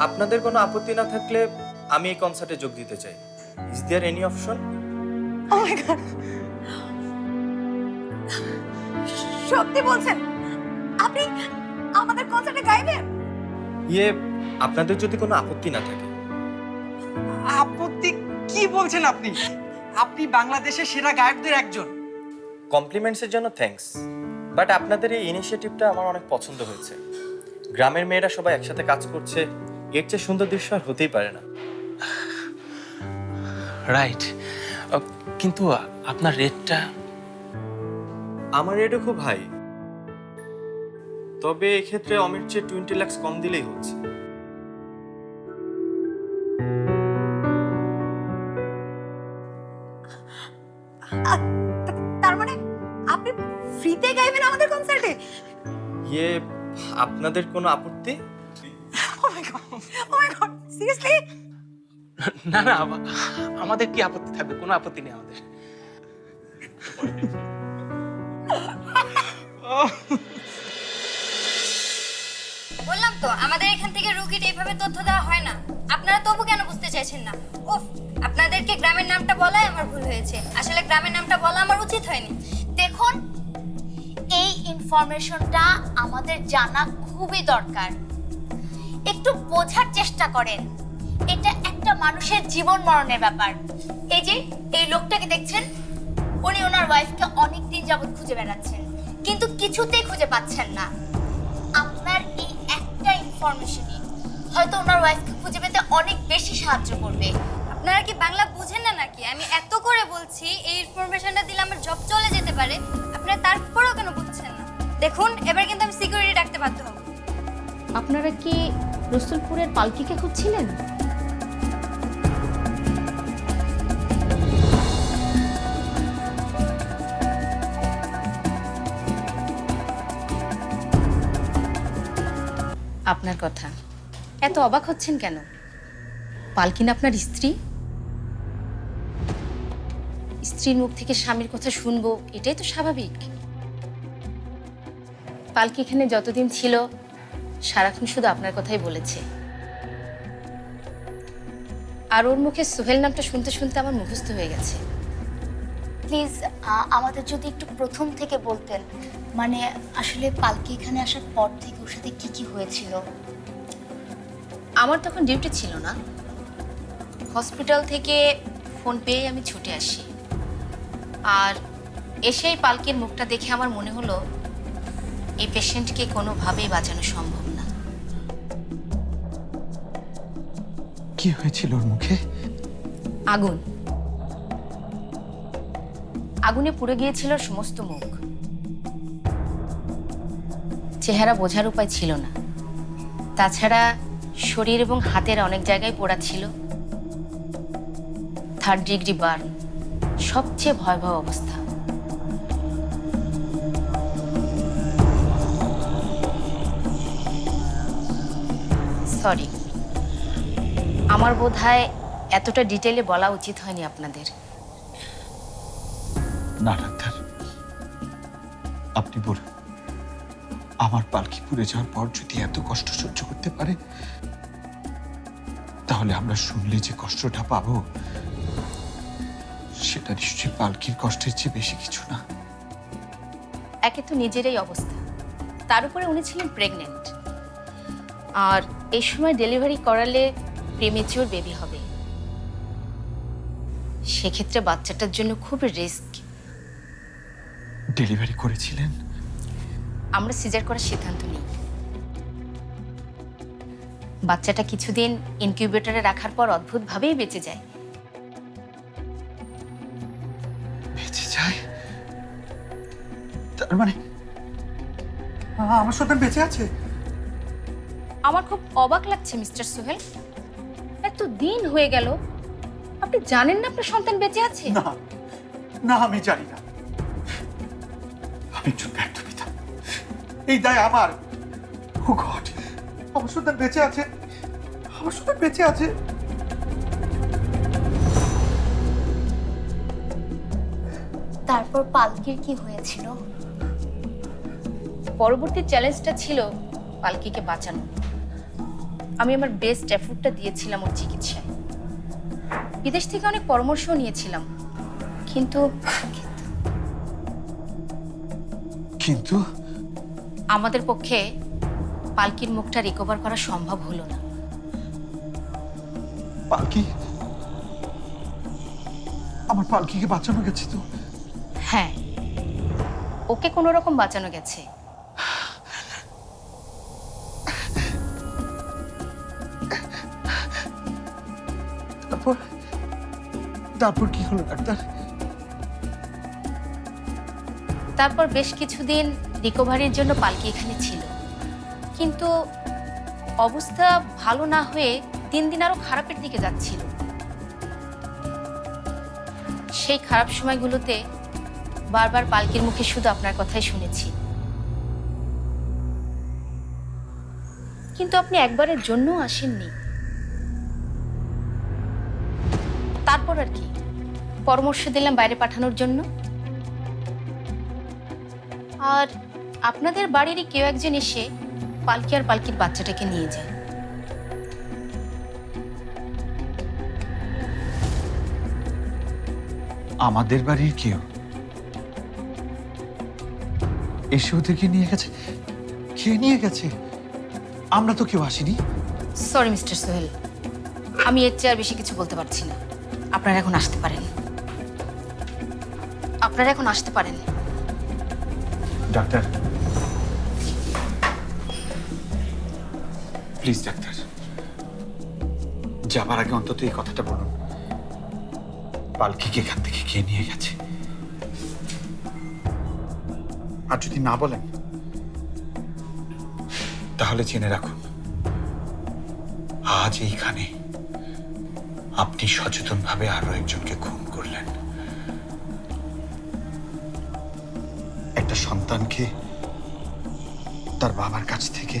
আপনাদের কোনো আপত্তি না থাকলে আমি এই কনসার্টে যোগ দিতে চাই। Is there any option? Oh my God, সত্যি বলছেন? আপনি আমাদের কনসার্টে গাইবেন? আপনাদের যদি কোনো আপত্তি না থাকে। আপত্তি কি বলছেন আপনি? আপনি বাংলাদেশের সেরা গায়কদের একজন। কমপ্লিমেন্টসের জন্য থ্যাঙ্কস, বাট আপনাদের এই ইনিশিয়েটিভটা আমার অনেক পছন্দ হয়েছে। গ্রামের মেয়েরা সবাই একসাথে কাজ করছে, এর চেয়ে সুন্দর দৃশ্য আর হতেই পারে না। রাইট, কিন্তু আপনার রেটটা... আমার রেটও খুব হাই, তবে এক্ষেত্রে অমির চেয়ে 20 লাখ কম দিলেই হচ্ছে। তার মানে আপনি ফ্রিতে গাইবেন আমাদের কনসার্টে? আপনাদের কোনো আপত্তি? ও মাই গড, সিরিয়াসলি? না না, আমাদের কি আপত্তি থাকবে? কোনো আপত্তি নেই আমাদের। বললাম তো, আমাদের এখান থেকে রুগীর এইভাবে তথ্য দেওয়া হয় না। আপনারা তবু কেন বুঝতে চাইছেন না? উফ, আপনাদেরকে গ্রামের নামটা বলাই আমার ভুল হয়েছে। আসলে গ্রামের নামটা বলা আমার উচিত হয়নি। দেখুন, এই ইনফরমেশনটা আমাদের জানা খুবই দরকার। একটু বোঝার চেষ্টা করেন। এটা একটা একটা মানুষের জীবন মরণের ব্যাপার। এই যে এই লোকটাকে দেখছেন, উনি ওনার ওয়াইফকে অনেক দিন যাবত খুঁজে বেড়াচ্ছেন, কিন্তু কিছুতেই খুঁজে পাচ্ছেন না। আপনার এই একটা ইনফরমেশনই হয়তো ওনার ওয়াইফকে খুঁজে পেতে অনেক বেশি সাহায্য করবে। আপনারা কি বাংলা বুঝেন না নাকি? আমি এত করে বলছি, এই ইনফরমেশনটা দিলে আমার জব চলে যেতে পারে, আপনারা তারপরেও কেন বুঝছেন না? দেখুন, এবার কিন্তু আমি সিকিউরিটি ডাকতে বাধ্য হব। আপনারা কি রসুলপুরের পালকিকে খুঁজছিলেন? আপনার কথা এত অবাক হচ্ছেন কেন? পালকিন আপনার স্ত্রী, স্ত্রীর মুখ থেকে স্বামীর কথা শুনবো, এটাই তো স্বাভাবিক। পালকি এখানে যতদিন ছিল সারাক্ষণ শুধু আপনার কথাই বলেছে, আর ওর মুখে সোহেল নামটা শুনতে শুনতে আমার মুখস্থ হয়ে গেছে। প্লিজ আমাদের যদি একটু প্রথম থেকে বলতেন, মানে আসলে পালকি এখানে আসার পর থেকে ওর সাথে কি কি হয়েছিল। আমার তখন ডিউটি ছিল না, হসপিটাল থেকে ফোন পেয়ে আমি ছুটে আসি, আর এসেই পালকির মুখটা দেখে আমার মনে হলো এই পেশেন্টকে কোনোভাবেই বাঁচানো সম্ভব না। কি হয়েছিল ওর মুখে? আগুন, আগুনে পুড়ে গিয়েছিল ওর সমস্ত মুখ, চেহারা বোঝার উপায় ছিল না। তাছাড়া শরীর এবং হাতের অনেক জায়গায় পোড়া ছিল, 3rd ডিগ্রি বার্ন, সবচেয়ে ভয়াবহ অবস্থা। সরি, আমার বোধহয় এতটা ডিটেইলে বলা উচিত হয়নি আপনাদের। না ডাক্তার, আপনি বলুন, আমার পালকি পুড়ে যাওয়ার পর যদি এত কষ্ট সহ্য করতে পারে, তাহলে আমরা শুনলে যে কষ্টটা পাবো সেটা নিশ্চয়ই পালকির কষ্টের চেয়ে বেশি কিছু না। একে তো নিজের এই অবস্থা, তার উপরে উনি ছিলেন প্রেগনেন্ট, আর এই সময় ডেলিভারি করালে প্রিমেচিওর বেবি হবে, সেক্ষেত্রে বাচ্চাটার জন্য খুব রিস্ক। ডেলিভারি করেছিলেন? আমরা সিজার করার সিদ্ধান্ত নিই। বাচ্চাটা কিছুদিন ইনকিউবেটরে রাখার পর অদ্ভুতভাবেই বেঁচে যায়। বেঁচে যায়? তার মানে আমার সন্তান বেঁচে আছে? আমার খুব অবাক লাগছে মিস্টার সোহেল, এত দিন হয়ে গেল আপনি জানেন না আপনার সন্তান বেঁচে আছে? না না, আমি জানি না। আমি একজন ব্যর্থ পিতা, এই দায় আমার। ও গড, আমার সন্তান বেঁচে আছে, আমার সন্তান বেঁচে আছে। তারপর পালকির কি হয়েছিল? পরবর্তী চ্যালেঞ্জটা ছিল পালকিকে বাঁচানো। আমি আমার বেস্ট এফোর্টটা দিয়েছিলাম ওর চিকিৎসায়, বিদেশ থেকে অনেক পরামর্শও নিয়েছিলাম, কিন্তু কিন্তু আমাদের পক্ষে পালকির মুখটা রিকভার করা সম্ভব হলো না। পালকি, আমার পালকিকে বাঁচানো গেছে তো? হ্যাঁ, ওকে কোনো রকম বাঁচানো গেছে। তারপর তারপর কি হলো ডাক্তার? তারপর বেশ কিছুদিন রিকভারির জন্য পালকি এখানে ছিল, কিন্তু অবস্থা ভালো না হয়ে দিন দিন আরো খারাপের দিকে যাচ্ছিল। সেই খারাপ সময়গুলোতে বারবার পালকির মুখে শুধু আপনার কথাই শুনেছি, কিন্তু আপনি একবারের জন্য আসেননি। তারপর আর কি, পরামর্শ দিলাম বাইরে পাঠানোর জন্য, আর আপনাদের বাড়িরই কেউ একজন এসে পালকি আর পালকির বাচ্চাটাকে নিয়ে যায়। আমাদের বাড়ির কেউ এসে ওদেরকে নিয়ে গেছে? কে নিয়ে গেছে? আমরা তো কেউ আসিনি। সরি মিস্টার সোহেল, আমি এর চেয়ে আর বেশি কিছু বলতে পারছি না। আপনারা এখন আসতে পারেন। আপনারা এখন আসতে পারেন। ডাক্তার, প্লিজ ডাক্তার, যাবার আগে অন্তত এই কথাটা বলুন, পালকিকে এখান থেকে কে নিয়ে গেছে? আর যদি না বলেন তাহলে জেনে রাখুন, আজ এইখানে আপনি সচেতনভাবে আরো একজনকে খুন করলেন। একটা সন্তানকে তার বাবার কাছ থেকে,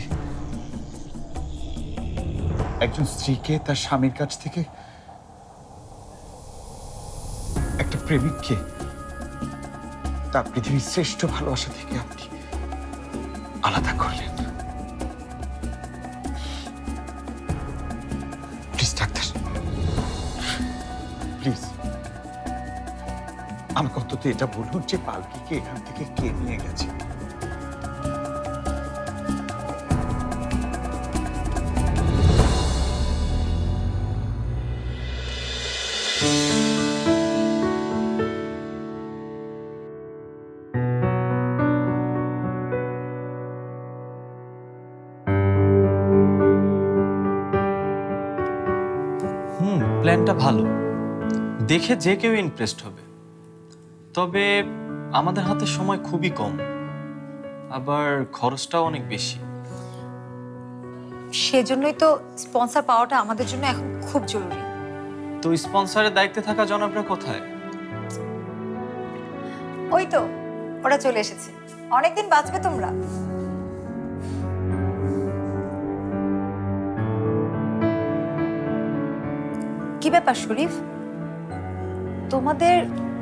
একজন স্ত্রীকে তার স্বামীর কাছ থেকে, একটা প্রেমিককে তার পৃথিবীর শ্রেষ্ঠ ভালোবাসা থেকে আপনি আলাদা করলেন। প্লিজ ডাক্তার, প্লিজ আমাকে অন্তত এটা বলুন যে পালকিকে এখান থেকে কে নিয়ে গেছে? প্ল্যানটা ভালো, দেখে যে কেউ ইমপ্রেসড হবে। তবে আমাদের হাতে সময় খুবই কম, আবার খরচটাও অনেক বেশি। সেজন্যই তো স্পন্সর পাওয়াটা আমাদের জন্য এখন খুব জরুরি। তো স্পন্সরের দায়িত্বে থাকা জনাবরা কোথায়? ওই তো ওরা চলে এসেছে। অনেকদিন বাঁচবে তোমরা। কি ব্যাপার শরীফ, তোমাদের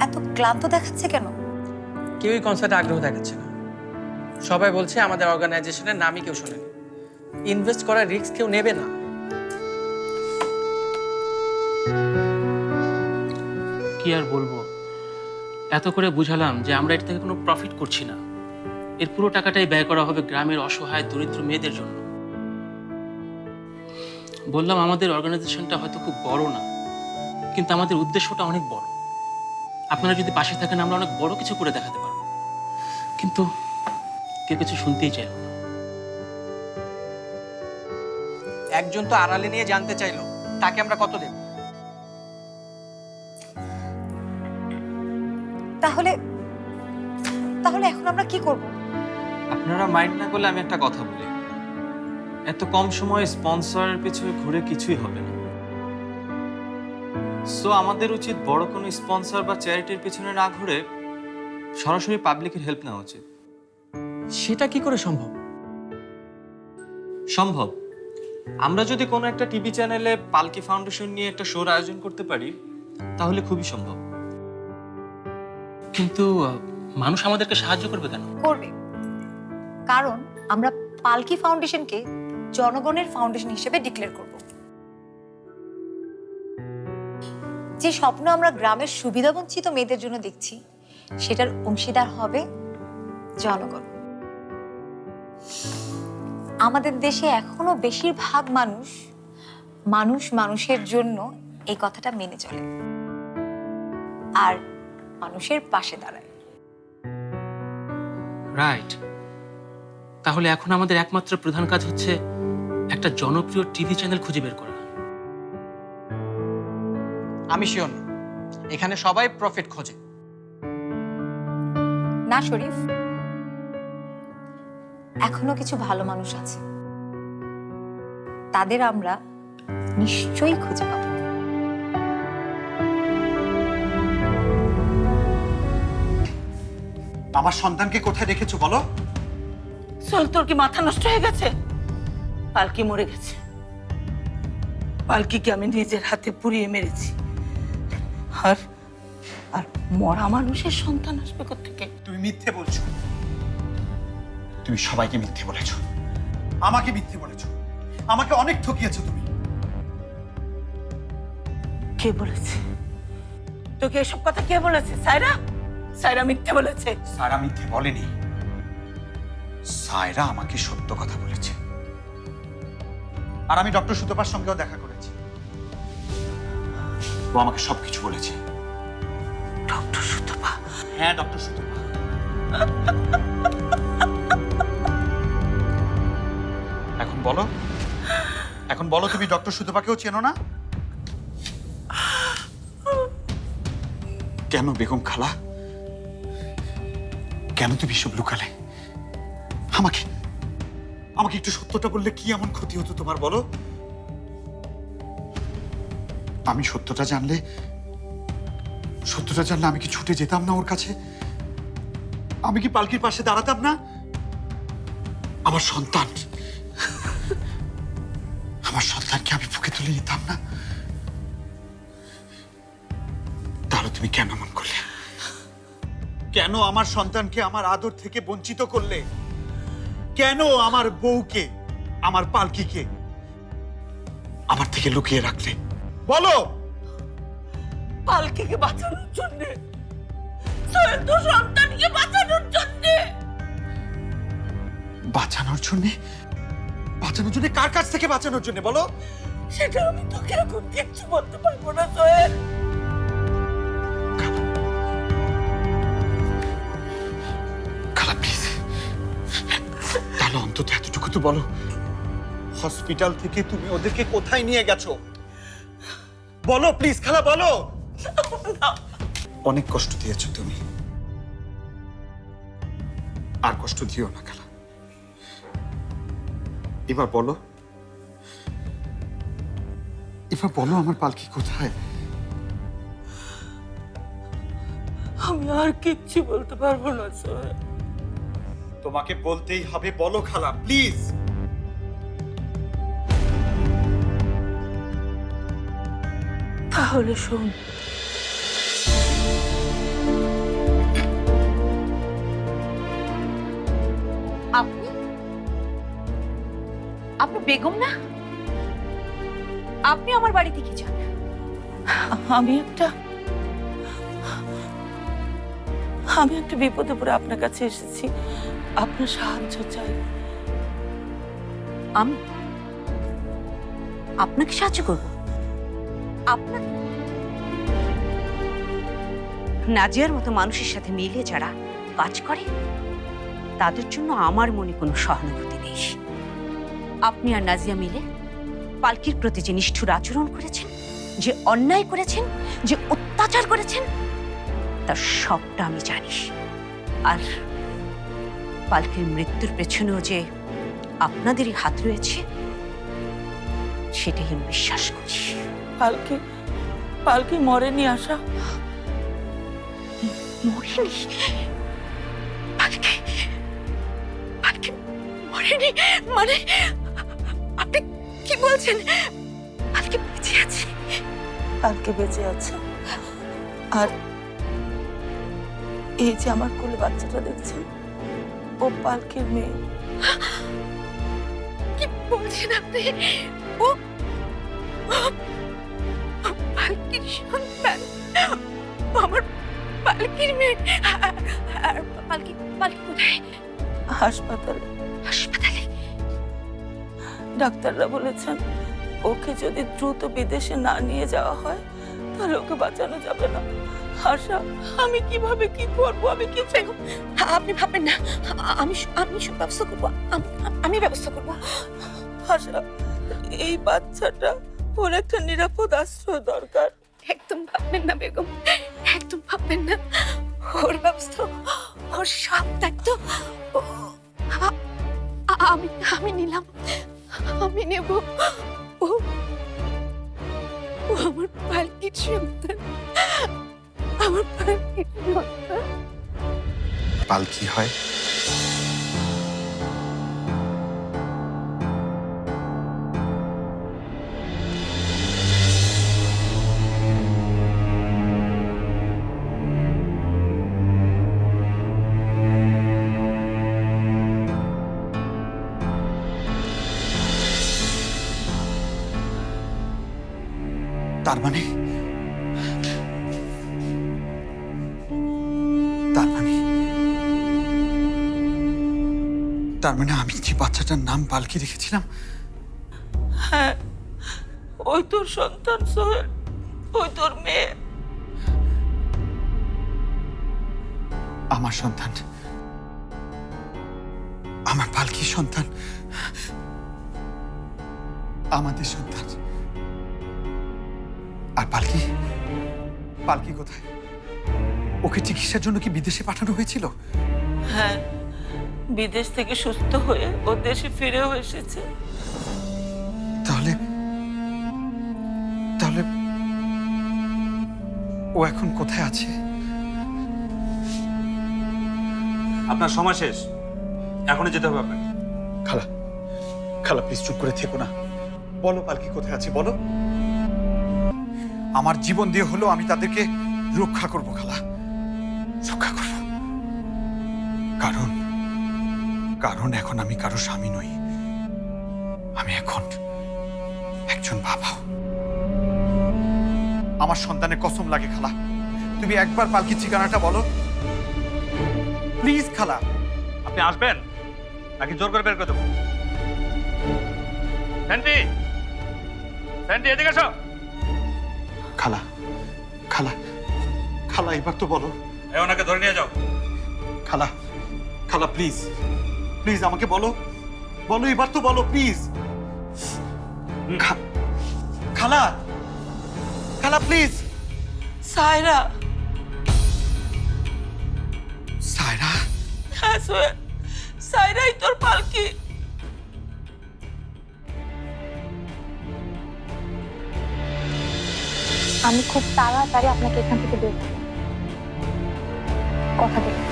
এত ক্লান্ত দেখাচ্ছে কেন? কেউই কনসার্টে আগ্রহ দেখাচ্ছে না। সবাই বলছে আমাদের অর্গানাইজেশনের নামই কেউ শোনেনি, ইনভেস্ট করার রিস্ক কেউ নেবে না। কি আর বলবো, এত করে বুঝালাম যে আমরা এটা থেকে কোনো প্রফিট করছি না, এর পুরো টাকাটাই ব্যয় করা হবে গ্রামের অসহায় দরিদ্র মেয়েদের জন্য। বললাম আমাদের অর্গানাইজেশনটা হয়তো খুব বড় না, কিন্তু আমাদের উদ্দেশ্যটা অনেক বড়। আপনারা যদি পাশে থাকেন আমরা অনেক বড় কিছু করে দেখাতে পারবো। কিন্তু কেউ কিছু শুনতেই চাইল না। একজন তো আড়ালে নিয়ে জানতে চাইলো, তাকে আমরা কত দেব? তাহলে তাহলে এখন আমরা কি করব? আপনারা মাইন্ড না করলে আমি একটা কথা বলি, এত কম সময়ে স্পন্সরের পিছনে ঘুরে কিছুই হবে না। সো আমাদের উচিত বড় কোনো স্পন্সর বা চ্যারিটির পিছনে না ঘুরে সরাসরি পাবলিকের হেল্প নেওয়া উচিত। সেটা কি করে সম্ভব? সম্ভব। আমরা যদি কোনো একটা টিভি চ্যানেলে পালকি ফাউন্ডেশন নিয়ে একটা শোর আয়োজন করতে পারি তাহলে খুবই সম্ভব। কিন্তু মানুষ আমাদেরকে সাহায্য করবে কেন? করবে, কারণ আমরা পালকি ফাউন্ডেশনকে জনগণের ফাউন্ডেশন হিসেবে ডিক্লেয়ার করব। যে স্বপ্ন আমরা গ্রামের সুবিধাবঞ্চিত মেয়েদের জন্য দেখছি সেটার অংশীদার হবে জনগণ। আমাদের দেশে এখনো বেশিরভাগ মানুষ মানুষের জন্য এই কথাটা মেনে চলে আর মানুষের পাশে দাঁড়ায়। রাইট। তাহলে এখন আমাদের একমাত্র প্রধান কাজ হচ্ছে একটা জনপ্রিয় টিভি চ্যানেল খুঁজে বের করা। আমি শিওর না, এখানে সবাই প্রফিট খোঁজে। না শরীফ, এখনো কিছু ভালো মানুষ আছে, তাদের আমরা নিশ্চয়ই খুঁজে পাবো। আমার সন্তানকে কোথায় রেখেছো বলো? চল, তোর কি মাথা নষ্ট হয়ে গেছে? পালকি মরে গেছে। পালকিকে আমি নিজের হাতে পুড়িয়ে মেরেছি। আর আর মরা মানুষের সন্তান আসবে কোত্থেকে? তুমি মিথ্যে বলছো, তুমি সবাইকে মিথ্যে বলেছো, আমাকে মিথ্যে বলেছো, আমাকে অনেক ঠকিয়েছো তুমি। কে বলেছে তোকে এসব কথা? কে বলেছে? সায়রা? সায়রা মিথ্যে বলেছে। সায়রা মিথ্যে বলেনি, সায়রা আমাকে সত্য কথা বলেছে। আর আমি ডক্টর সুতপার সঙ্গেও দেখা করেছি। ও আমাকে সবকিছু বলেছে। ডক্টর সুতপা? হ্যাঁ, ডক্টর সুতপা। এখন বলো তুমি ডক্টর সুতপাকেও চেনো না? কেন বেগম খালা, কেন তুমি সব লুকালে? আমাকে আমাকে একটু সত্যটা বললে কি এমন ক্ষতি হতো তোমার, বলো? আমি সত্যটা জানলে আমি কি ছুটে যেতাম না ওর কাছে? আমি কি পালকির পাশে দাঁড়াতাম না? আমার সন্তানকে আমি বুকে তুলে নিতাম না? তাহলে তুমি কেন এমন করলে? কেন আমার সন্তানকে আমার আদর থেকে বঞ্চিত করলে? কেন আমার বউকে, আমার পালকিকে আমার থেকে লুকিয়ে রাখলে? বলো। পালকিকে বাঁচানোর জন্য, সোহেল তো সন্তানকে বাঁচানোর জন্য। বাঁচানোর জন্য? বাঁচানোর জন্য কার কাছ থেকে বাঁচানোর জন্য বলো? সেটা আমি তোকে এখন কিচ্ছু বলতে পারবো না সোহেল। খালা প্লিজ, তাহলে অন্তত এতটুকু তো বলো, হসপিটাল থেকে তুমি ওদেরকে কোথায় নিয়ে গেছো? বলো প্লিজ খালা, বলো। অনেক কষ্ট দিয়েছো তুমি, আর কষ্ট দিও না খালা। এবার বলো আমার পালকি কোথায়? আমি আর কিচ্ছু বলতে পারবো না সোহেল। তোমাকে বলতেই হবে, বলো খালা প্লিজ। তাহলে শোন, আপনি বেগম না? আপনি আমার বাড়িতে কি চান? আমি একটা বিপদে পড়ে আপনার কাছে এসেছি, আপনার সাহায্য চাই। আমি আপনাকে সাহায্য করব? আপনাকে? নাজিয়ার মতো মানুষের সাথে মিলে যারা কাজ করে তাদের জন্য আমার মনে কোনো সহানুভূতি নেই। আপনি আর নাজিয়া মিলে পালকির প্রতি যে নিষ্ঠুর আচরণ করেছেন, যে অন্যায় করেছেন, যে অত্যাচার করেছেন, তার সবটা আমি জানি। আর পালকির মৃত্যুর পেছনেও যে আপনাদেরই হাত রয়েছে সেটাই আমি বিশ্বাস করি। পালকি মরেনি আশা? মরেনি? পালকি মরেনি মানে আপনি কি বলছেন? পালকি বেঁচে আছে? পালকি বেঁচে আছে, আর এই যে আমার কোলে বাচ্চাটা দেখছেন, ও পালকির মেয়ে। কি বলছেন আপনি? ও পালকির সন্তান, আমার পালকির মেয়ে। আর পালকি কোথায়? হাসপাতালে। হাসপাতালে? ডাক্তাররা বলেছেন ওকে যদি দ্রুত বিদেশে না নিয়ে যাওয়া হয় তাহলে ওকে বাঁচানো যাবে না। আশা, আমি কিভাবে কি করবো? আমি কি চাইব? আপনি ভাববেন না, আমি সব ব্যবস্থা করবো। আমি ব্যবস্থা করবো। আশা, এই বাচ্চাটা ওর একটা নিরাপদ আশ্রয় দরকার। একদম ভাববেন না বেগম, একদম ভাববেন না। ওর ব্যবস্থা, ওর সব দায়িত্ব আমি নিলাম, আমি নেব। ও আমার পালকির সন্তান, আমার পালকির সন্তান। পালকি হয়? তার মানে আমি যে বাচ্চাটার নাম পালকি রেখেছিলাম, হ্যাঁ, ওই তোর সন্তান সোহেল। ওই তোর মেয়ে। আমার সন্তান, আমার পালকির সন্তান, আমাদের সন্তান। আর পালকি, পালকি কোথায়? ওকে চিকিৎসার জন্য কি বিদেশে পাঠানো হয়েছিল? হ্যাঁ, বিদেশ থেকে সুস্থ হয়ে ও দেশে ফিরেও এসেছে। তাহলে তাহলে ও এখন কোথায় আছে? আপনার সময় শেষ, এখনই যেতে হবে আপনাকে। খালা, খালা প্লিজ চুপ করে থেকো না। বলো পালকি কোথায় আছে, বলো। আমার জীবন দিয়ে হলেও আমি তাদেরকে রক্ষা করব খালা, রক্ষা করব। কারণ কারণ এখন আমি কারো স্বামী নই, আমি এখন একজন বাবা। আমার সন্তানের কসম লাগে খালা, তুমি একবার পালকির ঠিকানাটা বলো প্লিজ খালা। আপনি আসবেন নাকি জোর করে বের করে দেবো? স্যান্ডি, স্যান্ডি এদিকে এসো। খালা, খালা, খালা এবার তো বলো। ওনাকে ধরে নিয়ে যাও। খালা, খালা প্লিজ, প্লিজ আমাকে বলো, বলো এবার তো বলো প্লিজ। খালা, খালা প্লিজ। সায়রা। সায়রা? হ্যাঁ সোহেল, সায়রাই তোর পালকি। আমি খুব তাড়াতাড়ি আপনাকে এখান থেকে বের করব, কথা দিলাম।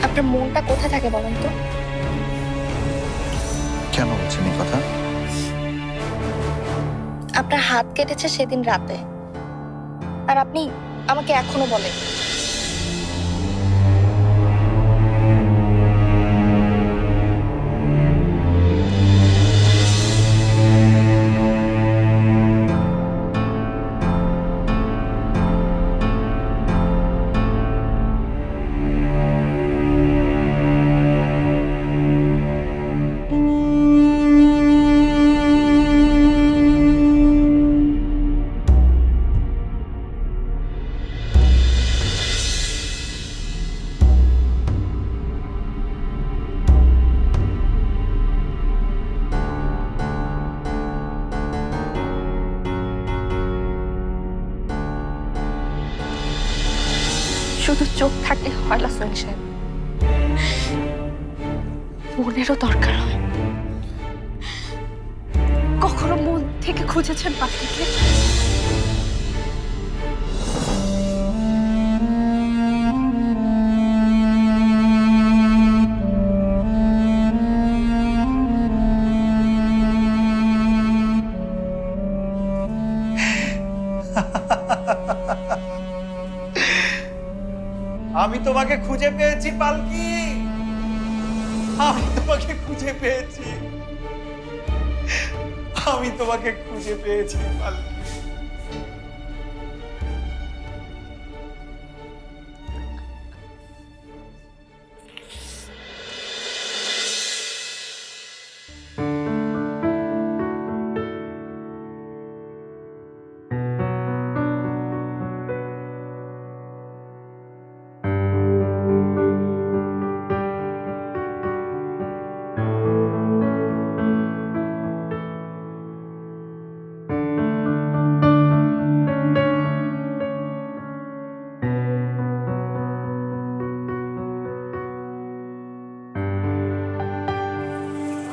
আপনার মনটা কোথায় থাকে বলেন তো? কেন বলছেন এই কথা? আপনার হাত কেটেছে সেদিন রাতে, আর আপনি আমাকে এখনো বলেন। শুধু চোখ থাকলে হয় না সোহেল সাহেব, মনেরও দরকার হয়। কখনো মন থেকে খুঁজেছেন পাখিকে? আমি তোমাকে খুঁজে পেয়েছি পালকি, আমি তোমাকে খুঁজে পেয়েছি, আমি তোমাকে খুঁজে পেয়েছি পালকি।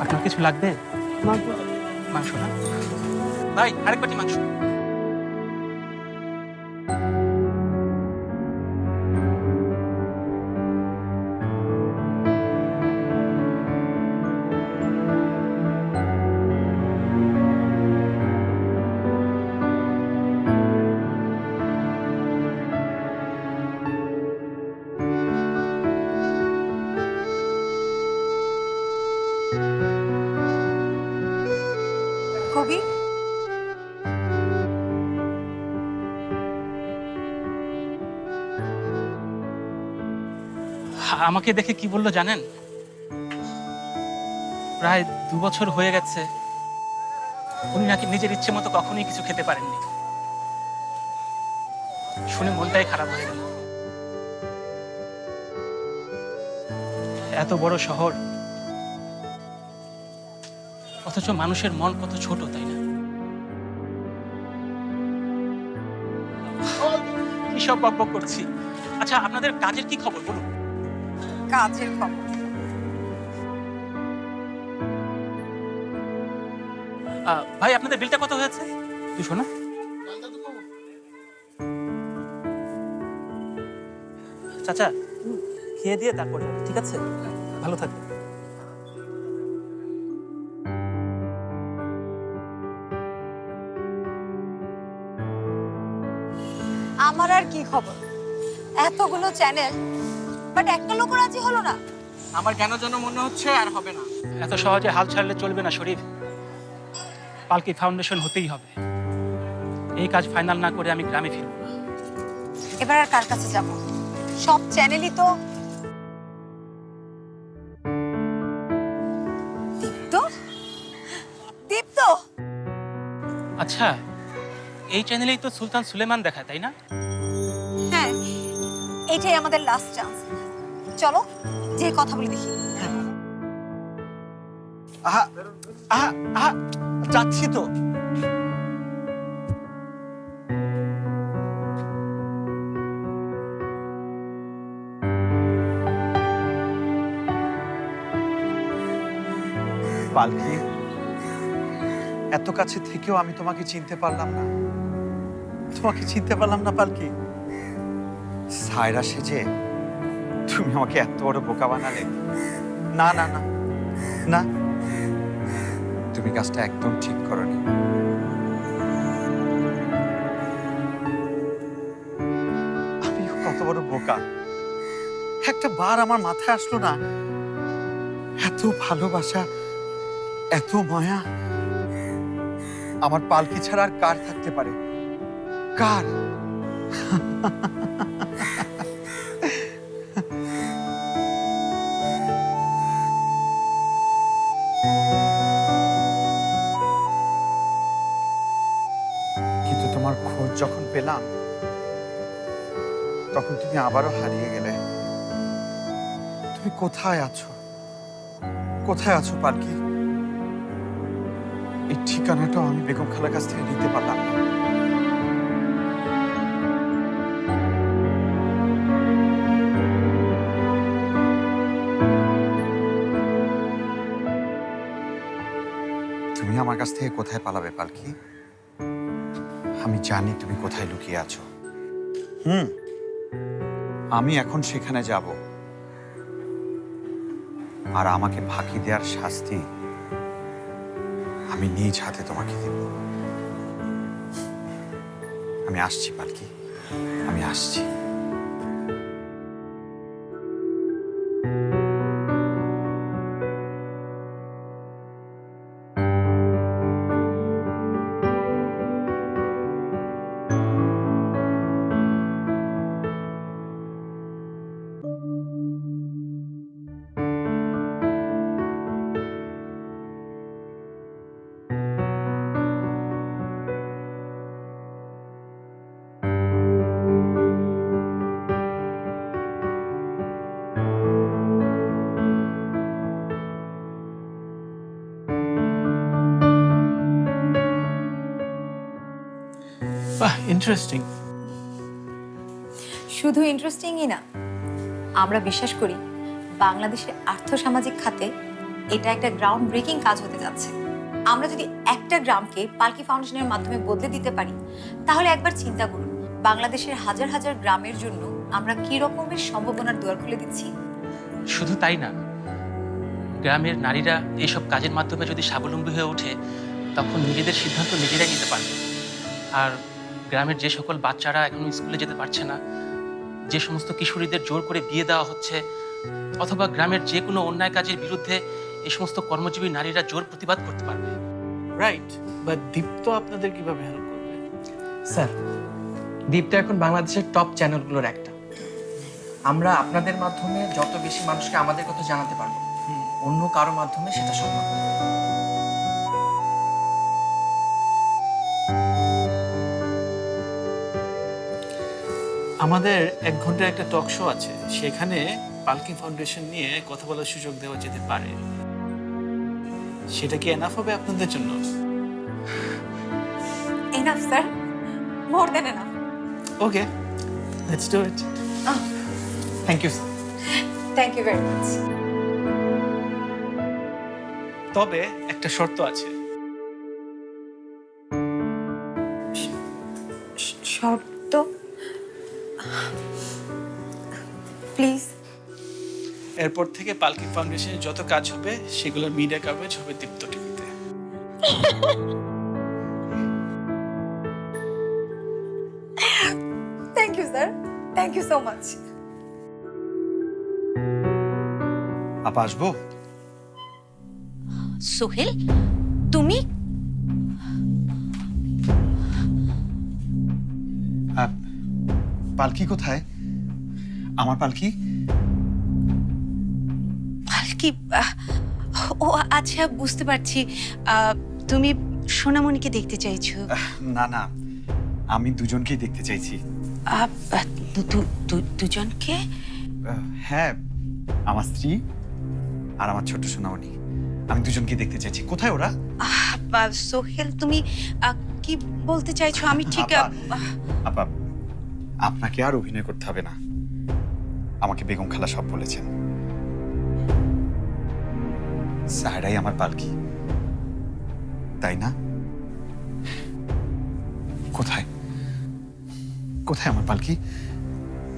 আপনার কিছু লাগবে? মাংস না ভাই, আরেক বাটি মাংস। আমাকে দেখে কি বললো জানেন? প্রায় 2 বছর হয়ে গেছে উনি নাকি নিজের ইচ্ছে মতো কখনোই কিছু খেতে পারেননি। শুনে মনটাই খারাপ হয়ে গেল। এত বড় শহর, অথচ মানুষের মন কত ছোট, তাই না? কি সব বকবক করছি। আচ্ছা, আপনাদের কাজের কি খবর বলুন? কাজের খবর ভাই, আপনাদের বিলটা কত হয়েছে? তুই শোনা। চাচা, খেয়ে দিয়ে তারপর যাবে, ঠিক আছে? ভালো থাকবে। আমার আর কি খবর, এতগুলো চ্যানেল বাট একটা লোক রাজি হলো না। আমার কেন যেন মনে হচ্ছে আর হবে না। এত সহজে হাল ছাড়লে চলবে না শরীফ। পালকি ফাউন্ডেশন হতেই হবে। এই কাজ ফাইনাল না করে আমি গ্রামে ফিরব না। এবার আর কার কাছে যাব? সব চ্যানেলই তো দীপ্ত দীপ্ত। আচ্ছা, এই চ্যানেলেই তো সুলতান সুলেমান দেখায়, তাই না? হ্যাঁ, এটাই আমাদের লাস্ট চান্স। চলো যে কথা বলি দেখি। আহা আহা আহা, যাচ্ছি তো। পালকি, এত কাছে থেকেও আমি তোমাকে চিনতে পারলাম না। তোমাকে চিনতে পারলাম না পালকি। সায়রা সেজে তুমি আমাকে এত বড় বোকা বানালে। না না না না, তুমি কাজটা একদম ঠিক করনি। আমি কত বড় বোকা, একটা বার আমার মাথায় আসলো না এত ভালোবাসা, এত মায়া আমার পালকি ছাড়া আর কার থাকতে পারে? কার? কিন্তু তোমার খোঁজ যখন পেলাম তখন তুমি আবারও হারিয়ে গেলে। তুমি কোথায় আছো? কোথায় আছো পালকি? এই ঠিকানাটাও আমি বেগম খালার কাছ থেকে নিতে পারলাম না। তুমি আমার কাছ থেকে কোথায় পালাবে পালকি? আমি জানি তুমি কোথায় লুকিয়ে আছো। আমি এখন সেখানে যাব, আর আমাকে ফাঁকি দেওয়ার শাস্তি আমি নিজ হাতে তোমাকে দেব। আমি আসছি পালকি, আমি আসছি। বাহ, ইন্টারেস্টিং। শুধু ইন্টারেস্টিংই না, আমরা বিশ্বাস করি বাংলাদেশের আর্থসামাজিক খাতে এটা একটা গ্রাউন্ড ব্রেকিং কাজ হতে যাচ্ছে। আমরা যদি একটা গ্রামকে পালকি ফাউন্ডেশনের মাধ্যমে বদলে দিতে পারি, তাহলে একবার চিন্তা করুন বাংলাদেশের হাজার হাজার গ্রামের জন্য আমরা কি রকমের সম্ভাবনার দুয়ার খুলে দিচ্ছি। শুধু তাই না, গ্রামের নারীরা এইসব কাজের মাধ্যমে যদি স্বাবলম্বী হয়ে ওঠে, তখন নিজেদের সিদ্ধান্ত নিজেরাই নিতে পারবে। আর গ্রামের যে সকল বাচ্চারা এখনো স্কুলে যেতে পারছে না, যে সমস্ত কিশোরীদের জোর করে বিয়ে দেওয়া হচ্ছে, অথবা গ্রামের যে কোনো অন্যায় কাজের বিরুদ্ধে এই সমস্ত কর্মজীবী নারীরা জোর প্রতিবাদ করতে পারবে। রাইট, বাট দীপ্ত আপনাদের কিভাবে হেল্প করবে? স্যার, দীপ্ত এখন বাংলাদেশের টপ চ্যানেলগুলোর একটা। আমরা আপনাদের মাধ্যমে যত বেশি মানুষকে আমাদের কথা জানাতে পারবো, অন্য কারো মাধ্যমে সেটা সম্ভব না। আমাদের 1 ঘন্টার একটা টক শো আছে, সেখানে পালকি ফাউন্ডেশন নিয়ে কথা বলার সুযোগ দেওয়া যেতে পারে। সেটা কি এনাফ হবে আপনাদের জন্য? Enough sir, more than enough. Okay, let's do it. Thank you. Thank you very much. তবে একটা শর্ত আছে। শর্ত? প্লিজ। এরপর থেকে পালকি ফাউন্ডেশনের যত কাজ হবে সেগুলোর মিডিয়া কভারেজ হবে দীপ্ত টিভিতে। Thank you sir, thank you so much. আপা আসবো? সোহেল, তুমি? পালকি কোথায়? আমার পালকি? পালকি? ও আচ্ছা, বুঝতে পারছি। তুমি সোনামণিকে দেখতে চাইছো? না না, আমি দুজনকেই দেখতে চাইছি। দুজনকে? হ্যাঁ, আমার স্ত্রী আর আমার ছোট্ট সোনামণি, আমি দুজনকেই দেখতে চাইছি। কোথায় ওরা? সোহেল, তুমি কি বলতে চাইছো? আমি ঠিক আপা, আপনাকে আর অভিনয় করতে হবে না। আমাকে বেগম খালা সব বলেছেন। সায়রাই আমার পালকি, তাই না? কোথায় কোথায় আমার পালকি?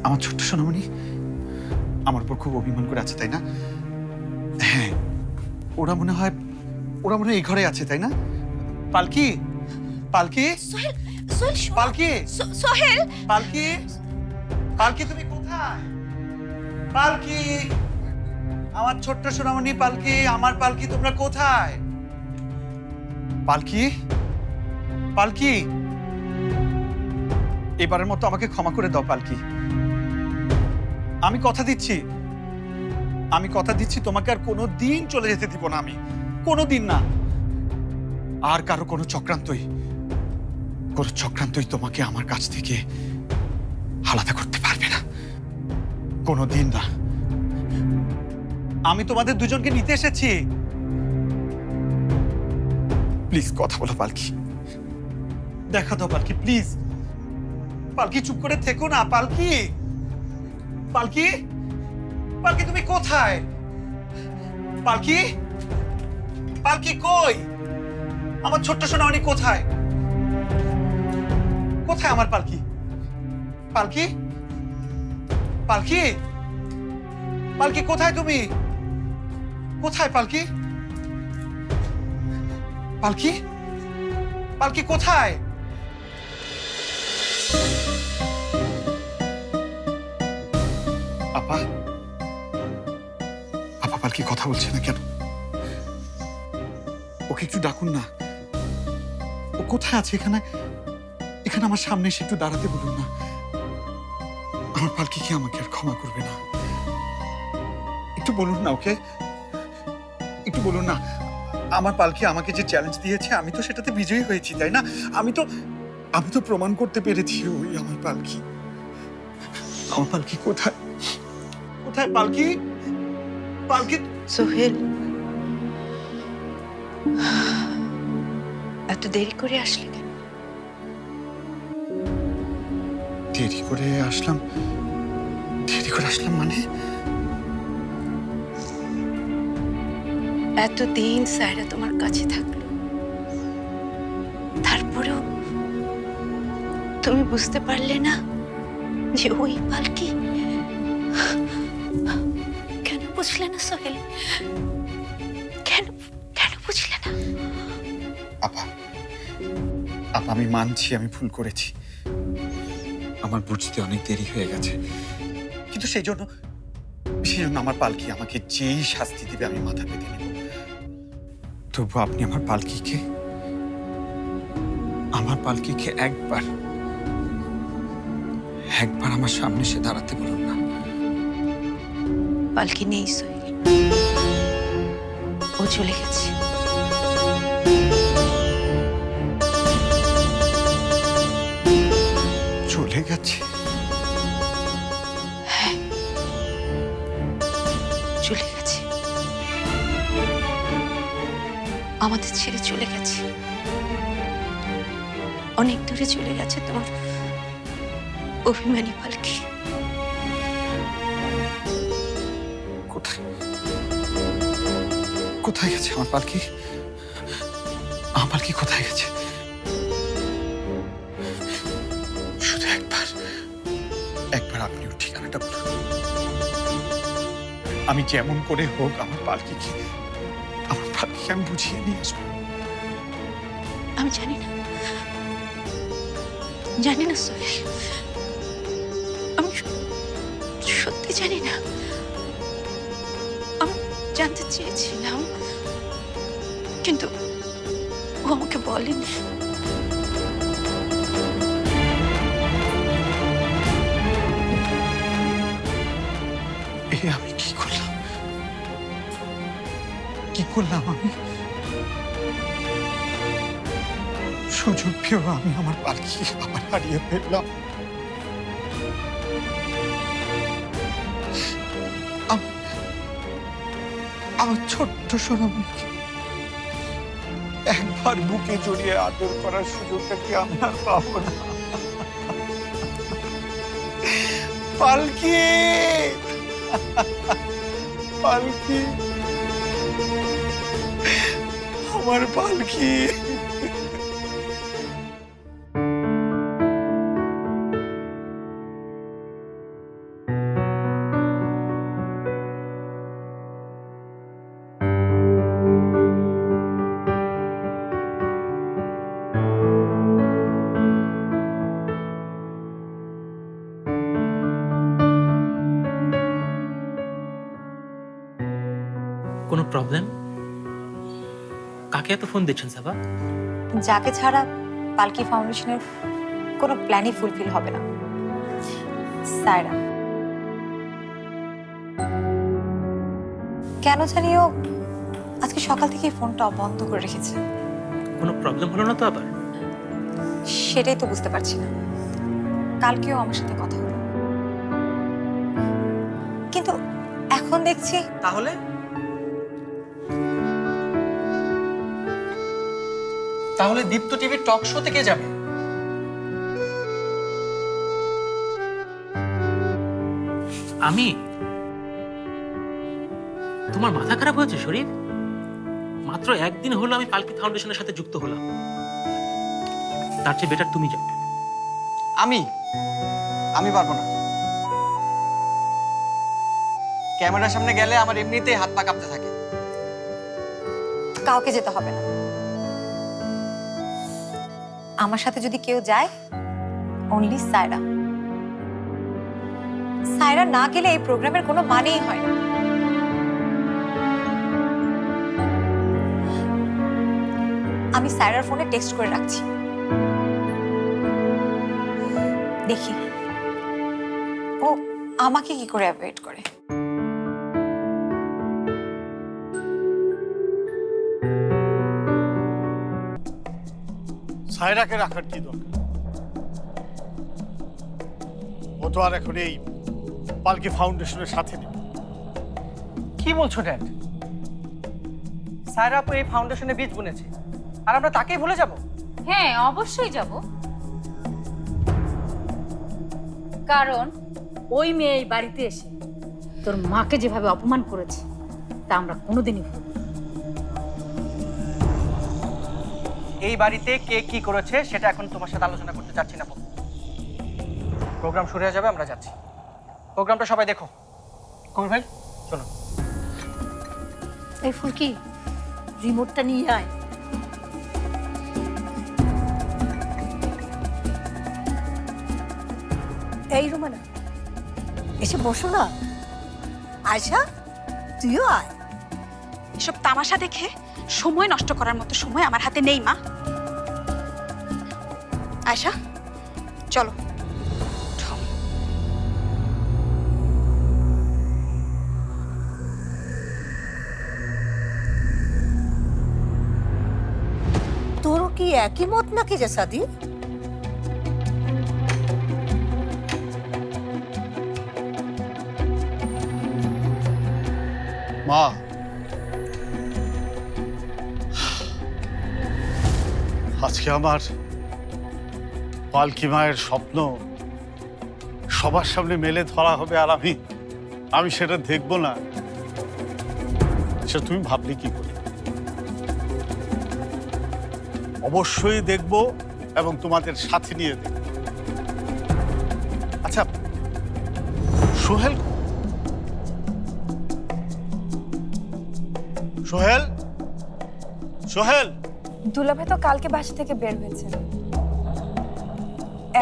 আমার ছোট্ট সোনামণি আমার উপর খুব অভিমান করে আছে, তাই না? হ্যাঁ, ওরা মনে হয় এই ঘরে আছে, তাই না? পালকি, পালকি, সোহেল, সোহেল, পালকি, সোহেল, পালকি, পালকি তুমি কোথায়? পালকি, আমার ছোট্ট সোনামণি পালকি, আমার পালকি, তোমরা কোথায়? পালকি, পালকি, এবারের মতো আমাকে ক্ষমা করে দাও পালকি। আমি কথা দিচ্ছি তোমাকে আর কোনোদিন চলে যেতে দিব না। আমি কোনোদিন না। আর কারো কোনো চক্রান্তই তোমাকে আমার কাছ থেকে আলাদা করতে পারবে না, কোনোদিন না। আমি তোমাদের দুজনকে নিতে এসেছি। প্লিজ কথা বলো পালকি, দেখা দাও পালকি, প্লিজ। পালকি, চুপ করে থেকো না পালকি। পালকি, পালকি তুমি কোথায়? পালকি, পালকি কই? আমার ছোট্ট সোনামণি কোথায়? কোথায় আমার পালকি? পালকি, পালকি, পালকি কোথায় তুমি? কোথায় পালকি? পালকি, পালকি কোথায়? আপা, পালকি কথা বলছে না কেন? ওকে একটু ডাকুন না। ও কোথায় আছে? এখানে আমার সামনে এসে একটু দাঁড়াতে বলুন না। আমার পালকি কি আমাকে আর ক্ষমা করবে না? একটু বলুন না ওকে, একটু বলুন না। আমার পালকি আমাকে যে চ্যালেঞ্জ দিয়েছে, আমি তো সেটাতে বিজয়ী হয়েছি, তাই না? আমি তো প্রমাণ করতে পেরেছি ওই আমার পালকি। আমার পালকি কোথায়? কোথায় পালকি? পালকি? সোহেল, এত দেরি করে আসলে কেন? দেরি করে আসলাম মানে? এতদিন সায়রা তোমার কাছে থাকলো, তারপরেও তুমি বুঝতে পারলে না যে ওই পালকি? কেন বুঝলে না সোহেল? কেন বুঝলে না? আপা, আমি মানছি আমি ভুল করেছি। আমার বুঝতে অনেক দেরি হয়ে গেছে, কিন্তু সেই জন্য আমার পালকি আমাকে যেই শাস্তি দিবে আমি মাথা পেতে নেব। তবু আপনি আমার পালকিকে একবার আমার সামনে এসে দাঁড়াতে বলুন না। পালকি নেই সোহেল, ও চলে গেছে। চলে গেছে? হ্যাঁ, চলে গেছে, আমাদের ছেড়ে চলে গেছে, অনেক দূরে চলে গেছে তোমার অভিমানী পালকি। কোথায় কোথায় গেছে আমার পালকি? আমার পালকি কোথায় গেছে? শুধু একবার আপনিও ঠিকানাটা বলুন। আমি যেমন করে হোক আমার পালকিকে আমি বুঝিয়ে নিয়ে আসবো। আমি জানি না সোহেল, আমি সত্যি জানি না। আমি জানতে চেয়েছিলাম, কিন্তু ও আমাকে বলেনি। আমি কি করলাম আমি? সুযোগ পেয়েও আমি আমার পালকি আবার হারিয়ে ফেললাম। আমার ছোট্ট সোনামণিকে একবার বুকে জড়িয়ে আদর করার সুযোগটা কি আমি আর পাবো না? পালকি, পালকি, আমার পালকি। কোনো প্রবলেম? কাকে এত ফোন দিচ্ছেন সাবা? যাকে ছাড়া পালকি ফাউন্ডেশনের কোনো প্ল্যানই ফুলফিল হবে না, সায়রা। কেন জানিও আজকে সকাল থেকে ফোনটা বন্ধ করে রেখেছে। কোনো প্রবলেম হলো না তো আবার? সেটাই তো বুঝতে পারছি না। কালকেও আমার সাথে কথা হলো, কিন্তু এখন দেখছি। তাহলে দীপ্ত টিভির টক শো থেকে যাবে? আমি? তোমার মাথা খারাপ হয়েছে শরীফ? মাত্র একদিন হলো আমি পালকি ফাউন্ডেশনের সাথে যুক্ত হলাম, তার চেয়ে বেটার তুমি যাও। আমি পারবো না। ক্যামেরার সামনে গেলে আমার এমনিতেই হাত পা কাঁপতে থাকে। কাউকে যেতে হবে না। আমার সাথে যদি কেউ যায়, অনলি সায়রা। সায়রা না গেলে এই প্রোগ্রামের কোনো মানেই হয় না। আমি সায়রার ফোনে টেক্সট করে রাখছি, দেখি ও আমাকে কি করে অ্যাভয়েড করে। সায়রাকে রাখার কি দরকার? ও তো আর এখন এই পালকি ফাউন্ডেশনের সাথে নেই। কি বলছো ড্যাড? সায়রা আপু এই ফাউন্ডেশনে বীজ বুনেছে, আর আমরা তাকেই ভুলে যাব? হ্যাঁ, অবশ্যই যাব। কারণ ওই মেয়ে এই বাড়িতে এসে তোর মাকে যেভাবে অপমান করেছে তা আমরা কোনোদিনই ভুলব না। এই বাড়িতে কে কি করেছে সেটা এখন তোমার সাথে আলোচনা করতে চাচ্ছি না। প্রোগ্রাম শুরু হয়ে যাবে, আমরা যাচ্ছি। প্রোগ্রামটা সবাই দেখো। কবির ভাই চলো। এই ফুলকি, রিমোটটা নিয়ে আয়। এই রুমানা, এসে বসো না। আয়শা, তুইও আয়। এসব তামাশা দেখে সময় নষ্ট করার মতো সময় আমার হাতে নেই মা। আয়শা চলো। কি একই মত নাকি রে সাদি? মা, আজকে আমার পালকি মায়ের স্বপ্ন সবার সামনে মেলে ধরা হবে, আর আমি সেটা দেখবো না, সেটা তুমি ভাবলে কি করে? অবশ্যই দেখবো এবং তোমাদের সাথে নিয়ে দেখবো। আচ্ছা, সোহেল সোহেল সোহেল দুলাভাই তো কালকে বাসা থেকে বের হয়েছে,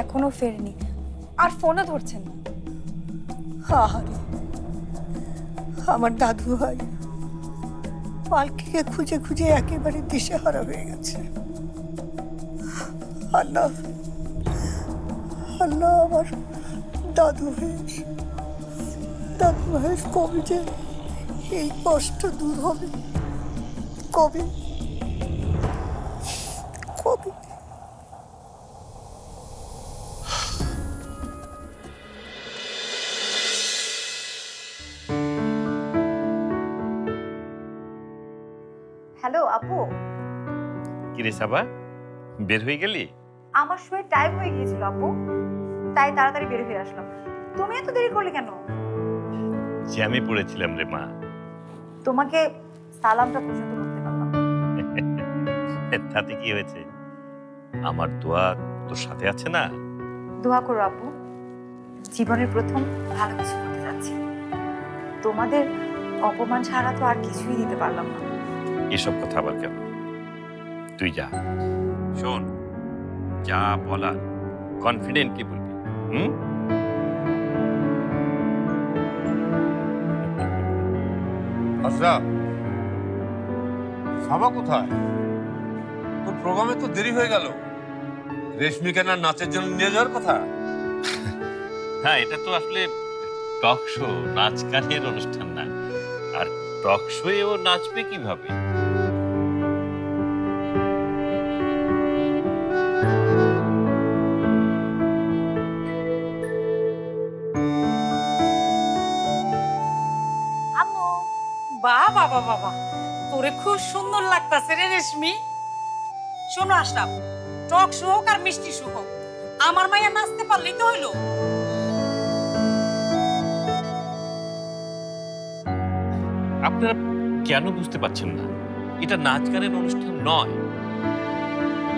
এখনো ফেরেনি, আর ফোনও ধরছেন না। আরে আমার দাদু ভাই পালকিকে খুঁজে খুঁজে একেবারে দিশেহারা হয়ে গেছে। আল্লাহ আল্লাহ, আমার দাদু ভাইয়ের কবে যে এই কষ্ট দূর হবে, কবে কবে? হ্যালো আপু, কিরে সাবা, বের হয়ে গেলি? আমার সময় টাইম হয়ে গিয়েছিল আপু, তাই তাড়াতাড়ি বের হয়ে আসলাম। তুমি এত দেরি করলে কেন? জ্যামে পড়েছিলাম রে মা। তোমাকে সালামটা পর্যন্ত করতে পারলাম না। তাতে কি হয়েছে? আমার দোয়া তোর সাথে আছে না? দোয়া করো আপু, জীবনের প্রথম ভালো কিছু করতে যাচ্ছি। তোমাদের অপমান ছাড়া তো আর কিছুই দিতে পারলাম না। এসব কথা আবার কেন? তুই যা, শোন, যা বলার কনফিডেন্টলি বলবি। আচ্ছা, সাবা কোথায়? তোর প্রোগ্রামে তো দেরি হয়ে গেল। রেশমি কেনার নাচের জন্য নিয়ে যাওয়ার কথা। হ্যাঁ, এটা তো আসলে টক শো, নাচ গানের অনুষ্ঠান না। আর টক শোয়েও নাচবে কিভাবে? আম্মু, বাহ বাবা বাবা, তোরে খুব সুন্দর লাগতাছে রে রেশমি। শোনো আশরাফ, টক শো হোক আর মিষ্টি শো হোক, আমার মাইয়া নাচতে পারলেই তো হইলো। আপনারা কেন বুঝতে পারছেন না? এটা নাচ গানের অনুষ্ঠান নয়,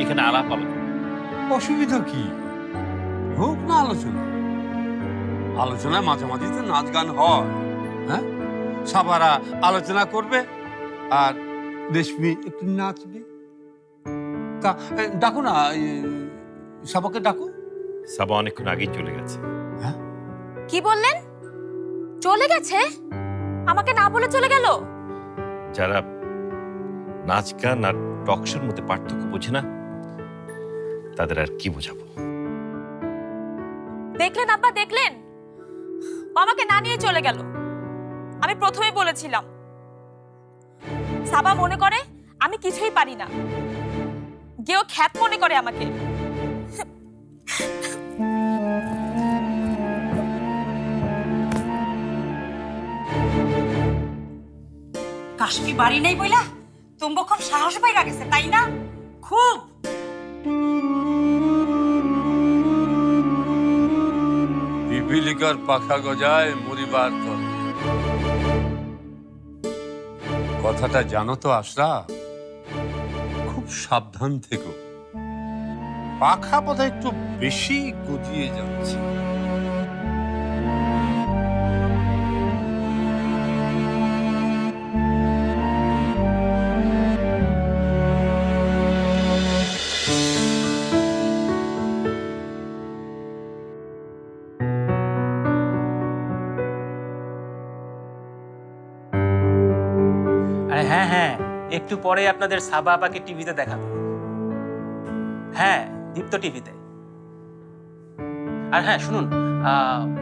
এখানে আলাপ আলোচনা। অসুবিধা কি? হোক না আলোচনা। আলোচনায় মাঝে মাঝে তো নাচ গান হয়। হ্যাঁ, সাবারা আলোচনা করবে আর রেশমি একটু নাচবে। তা ডাকো না, সাবাকে ডাকো। সাবা অনেকক্ষণ আগেই চলে গেছে। কি বললেন? চলে গেছে? আমাকে না বলে চলে গেল? যারা নাচ গান আর টকশোর মধ্যে পার্থক্য বোঝে না, তাদের আর কি বোঝাবো? দেখলেন আব্বা, দেখলেন? ও আমাকে না নিয়ে চলে গেল। আমি প্রথমেই বলেছিলাম। সাবা মনে করে আমি কিছুই পারি না, গেও খ্যাত মনে করে আমাকে। কাশ্মী বাড়ি নেই বইলা তোমরা খুব সাহস পাইরা গেছে, তাই না? খুব। পিপিলিকার পাখা গজায় মরিবার তরে। কথাটা জানো তো আশরাফ? খুব সাবধান থেকো, পাখা বোধহয় একটু বেশি গজিয়ে যাচ্ছে। আরে হ্যাঁ হ্যাঁ, একটু পরে আপনাদের সাবা আপাকে টিভিতে দেখাবো। হ্যাঁ, দীপ্ত টিভিতে। আর হ্যাঁ শুনুন,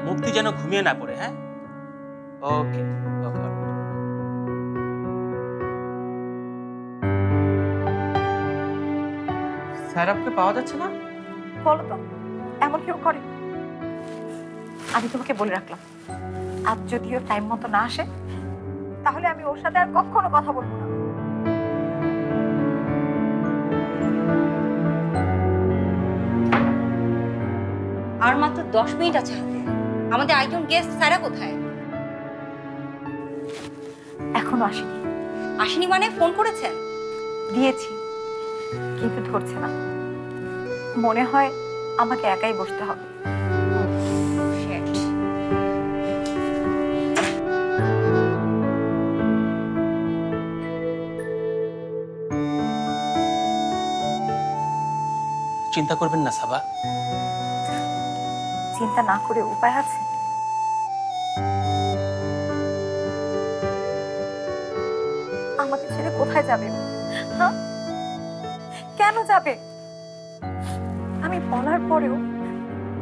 মুক্তি যেন ঘুমিয়ে না পড়ে। হ্যাঁ, ওকে ওকে। সায়রাপকে পাওয়া যাচ্ছে না? বলো তো, এমন কেউ করে? আমি তোমাকে বলে রাখলাম, আজ যদিও টাইম মতো না আসে, তাহলে আমি ওর সাথে আর কখনো কথা বলবো না। আর মাত্র 10 মিনিট আছে হাতে। আমাদের আরেকজন গেস্ট সারা কোথায়? এখনো আসেনি। আসেনি মানে ফোন করেছেন? দিয়েছি, কিন্তু ধরছে না। মনে হয় আমাকে একাই বসতে হবে। Shit. চিন্তা করবেন না সাবা। চিন্তা না করে উপায় আছে? আমাকে ছেড়ে কোথায় যাবে? হ্যাঁ, কেন যাবে? আমি বলার পরেও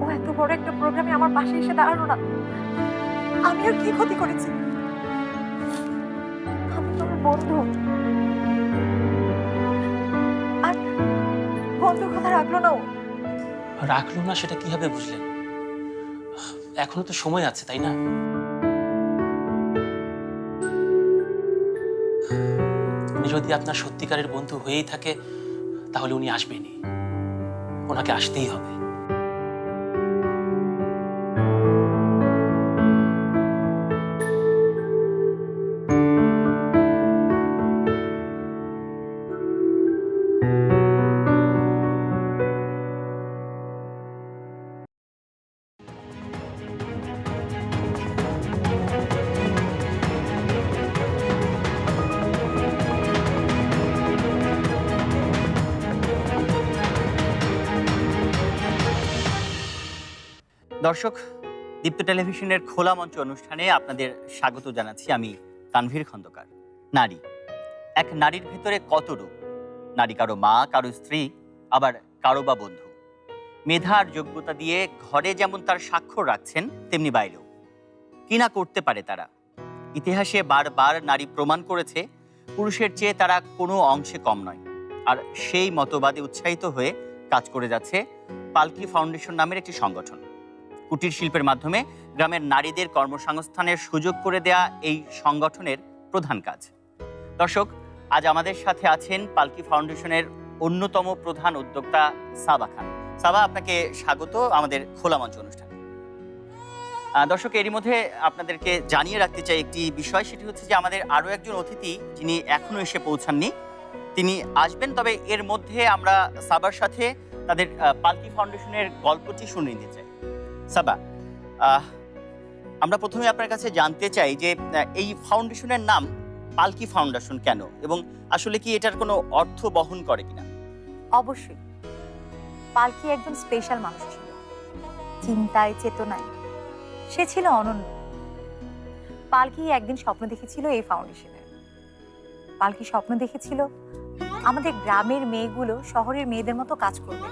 ও এত বড় একটা প্রোগ্রামে আমার পাশে এসে দাঁড়ানো না। আমি আর কি ক্ষতি করেছি? আমি তো ওর বন্ধু, আর বন্ধুর কথা রাখলো না ও। রাখলো না সেটা কিভাবে বুঝলেন? এখনো তো সময় আছে, তাই না? উনি যদি আপনার সত্যিকারের বন্ধু হয়েই থাকে তাহলে উনি আসবেনই, ওনাকে আসতেই হবে। দর্শক, দীপ্ত টেলিভিশনের খোলা মঞ্চ অনুষ্ঠানে আপনাদের স্বাগত জানাচ্ছি। আমি তানভীর খন্দকার। নারী, এক নারীর ভেতরে কত রূপ। নারী কারো মা, কারো স্ত্রী, আবার কারো বা বন্ধু। মেধা আর যোগ্যতা দিয়ে ঘরে যেমন তার স্বাক্ষর রাখছেন, তেমনি বাইরেও কি না করতে পারে তারা। ইতিহাসে বারবার নারী প্রমাণ করেছে পুরুষের চেয়ে তারা কোনো অংশে কম নয়। আর সেই মতবাদে উৎসাহিত হয়ে কাজ করে যাচ্ছে পালকি ফাউন্ডেশন নামের একটি সংগঠন। কুটির শিল্পের মাধ্যমে গ্রামের নারীদের কর্মসংস্থানের সুযোগ করে দেয়া এই সংগঠনের প্রধান কাজ। দর্শক, আজ আমাদের সাথে আছেন পালকি ফাউন্ডেশনের অন্যতম প্রধান উদ্যোক্তা সাবা খান। সাবা, আপনাকে স্বাগত আমাদের খোলা মঞ্চ অনুষ্ঠানে। দর্শক, এরই মধ্যে আপনাদেরকে জানিয়ে রাখতে চাই একটি বিষয়, সেটি হচ্ছে যে আমাদের আরও একজন অতিথি যিনি এখনো এসে পৌঁছাননি, তিনি আসবেন। তবে এর মধ্যে আমরা সাবার সাথে তাদের পালকি ফাউন্ডেশনের গল্পটি শুনে নিতে চাই। সাবা, আমরা প্রথমে আপনার কাছে জানতে চাই যে এই ফাউন্ডেশনের নাম পালকি ফাউন্ডেশন কেন, এবং আসলে কি এটার কোনো অর্থ বহন করে কিনা? অবশ্যই, পালকি একজন স্পেশাল মানুষ ছিল। চিন্তায়, চেতনায় সে ছিল অনন্য। পালকি একদিন স্বপ্ন দেখেছিল এই ফাউন্ডেশনের। পালকি স্বপ্ন দেখেছিল আমাদের গ্রামের মেয়েগুলো শহরের মেয়েদের মতো কাজ করবে,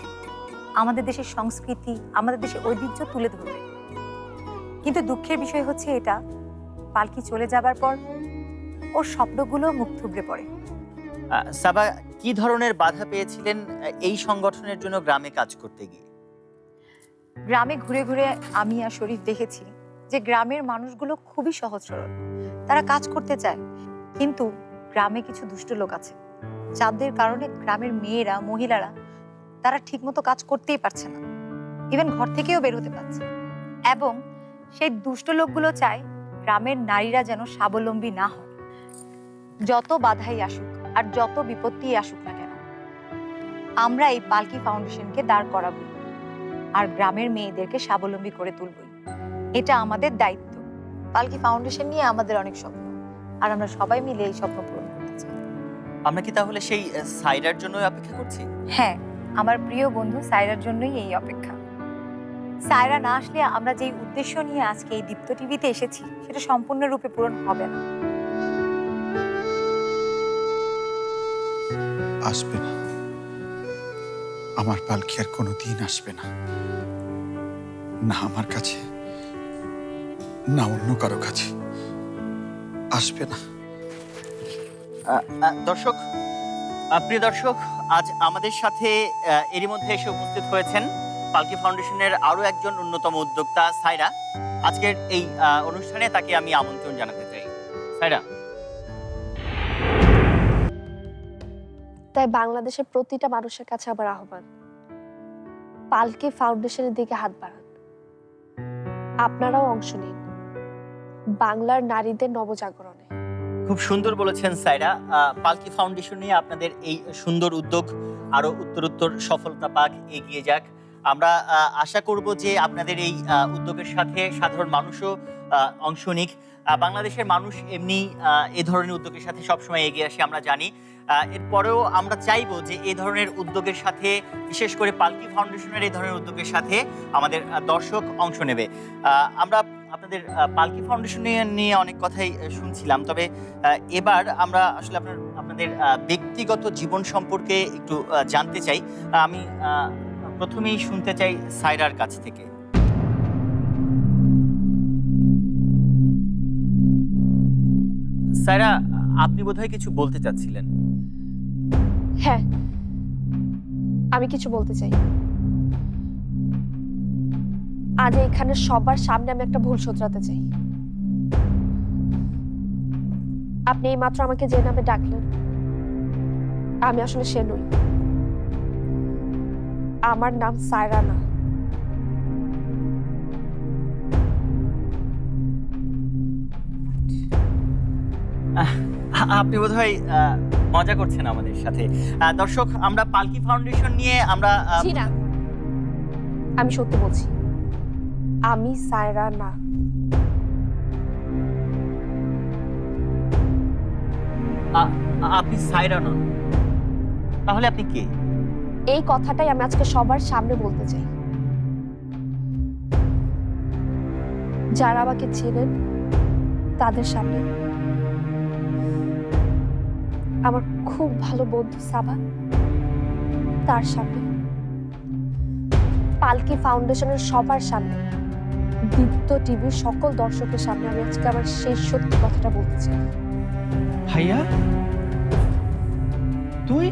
আমাদের দেশের সংস্কৃতি, আমাদের দেশের ঐতিহ্য তুলে ধরবে। কিন্তু দুঃখের বিষয় হচ্ছে এটা, পালকি চলে যাবার পর ওর স্বপ্নগুলো মুখ থুবড়ে পড়ে। সাবা, কি ধরনের বাধা পেয়েছিলেন এই সংগঠনের জন্য গ্রামে কাজ করতে গিয়ে? গ্রামে ঘুরে ঘুরে আমি আর শরীফ দেখেছি যে গ্রামের মানুষগুলো খুবই সহজ সরল, তারা কাজ করতে চায়। কিন্তু গ্রামে কিছু দুষ্ট লোক আছে যাদের কারণে গ্রামের মেয়েরা, মহিলারা তারা ঠিকমতো কাজ করতেই পারছে না, ইভেন ঘর থেকেও বের হতে পারছে না। এবং সেই দুষ্ট লোকগুলো চায় গ্রামের নারীরা যেন স্বাবলম্বী না হয়। যত বাধাই আসুক আর যত বিপত্তি আসুক না কেন, আমরা এই পালকি ফাউন্ডেশনকে দাঁড় করাবো আর গ্রামের মেয়েদেরকে স্বাবলম্বী করে তুলবই। এটা আমাদের দায়িত্ব। পালকি ফাউন্ডেশন নিয়ে আমাদের অনেক স্বপ্ন, আর আমরা সবাই মিলে এই স্বপ্ন পূরণ করতে চাই। আমরা কি তাহলে সেই সাইরার জন্য অপেক্ষা করছি? হ্যাঁ, আমার প্রিয় বন্ধু সায়রার জন্যই এই অপেক্ষা। সায়রা না আসলে আমরা যেই উদ্দেশ্য নিয়ে আজকে এই দীপ্ত টিভিতে এসেছি সেটা সম্পূর্ণরূপে পূরণ হবে না। আসবে না, আমার পালকি আর কোনোদিন আসবে না, না আমার কাছে, না অন্য কারো কাছে। আসবে না। দর্শক, প্রিয় দর্শক, আজ আমাদের সাথে এরই মধ্যে এসে উপস্থিত হয়েছেন পালকি ফাউন্ডেশনের আরও একজন অন্যতম উদ্যোক্তা সায়রা। আজকের এই অনুষ্ঠানে তাকে আমি আমন্ত্রণ জানাতে চাই। সায়রা, তাই বাংলাদেশের প্রতিটা মানুষের কাছে আমার আহ্বান, পালকি ফাউন্ডেশনের দিকে হাত বাড়ান। আপনারাও অংশ নিন বাংলার নারীদের নবজাগরণে। খুব সুন্দর বলেছেন সায়রা। পালকি ফাউন্ডেশন নিয়ে আপনাদের এই সুন্দর উদ্যোগ আরো উত্তরোত্তর সফলতা পাক, এগিয়ে যাক। আমরা আশা করব যে আপনাদের এই উদ্যোগের সাথে সাধারণ মানুষও অংশ নিক। বাংলাদেশের মানুষ এমনি এ ধরনের উদ্যোগের সাথে সবসময় এগিয়ে আসে, আমরা জানি। এরপরেও আমরা চাইবো যে এই ধরনের উদ্যোগের সাথে, বিশেষ করে পালকি ফাউন্ডেশনের এই ধরনের উদ্যোগের সাথে আমাদের দর্শক অংশ নেবে। আমরা আপনাদের পালকি ফাউন্ডেশন নিয়ে অনেক কথাই শুনছিলাম, তবে এবার আমরা আসলে আপনাদের ব্যক্তিগত জীবন সম্পর্কে একটু জানতে চাই। আমি প্রথমেই শুনতে চাই সায়রার কাছ থেকে। সায়রা, আপনি বোধহয় কিছু বলতে চাচ্ছিলেন। হ্যাঁ, আমি কিছু বলতে চাই। আজ এখানে সবার সামনে আমি একটা ভুল শোধরাতে চাই। আপনি এইমাত্র আমাকে যে নামে ডাকলেন, আমি আসলে সে নই। আমার নাম সায়রা না। আপনি বোধহয় মজা করছেন আমাদের সাথে। দর্শক, আমরা পালকি ফাউন্ডেশন নিয়ে আমরা আমি সত্যি বলছি, আমি সায়রা না। আপনি সায়রা নন, তাহলে আপনি কে? এই কথাটাই আমি আজকে সবার সামনে বলতে চাই। যারা আমাকে চেনেন তাদের সামনে, আমার খুব ভালো বন্ধু সাবা, তার সামনে, পালকি ফাউন্ডেশনের সবার সামনে, দীপ্ত টিভির সকল দর্শকের সামনে আমি আজকে আমার সেই সত্যি কথাটা বলতে চাই। ভাইয়া, তুই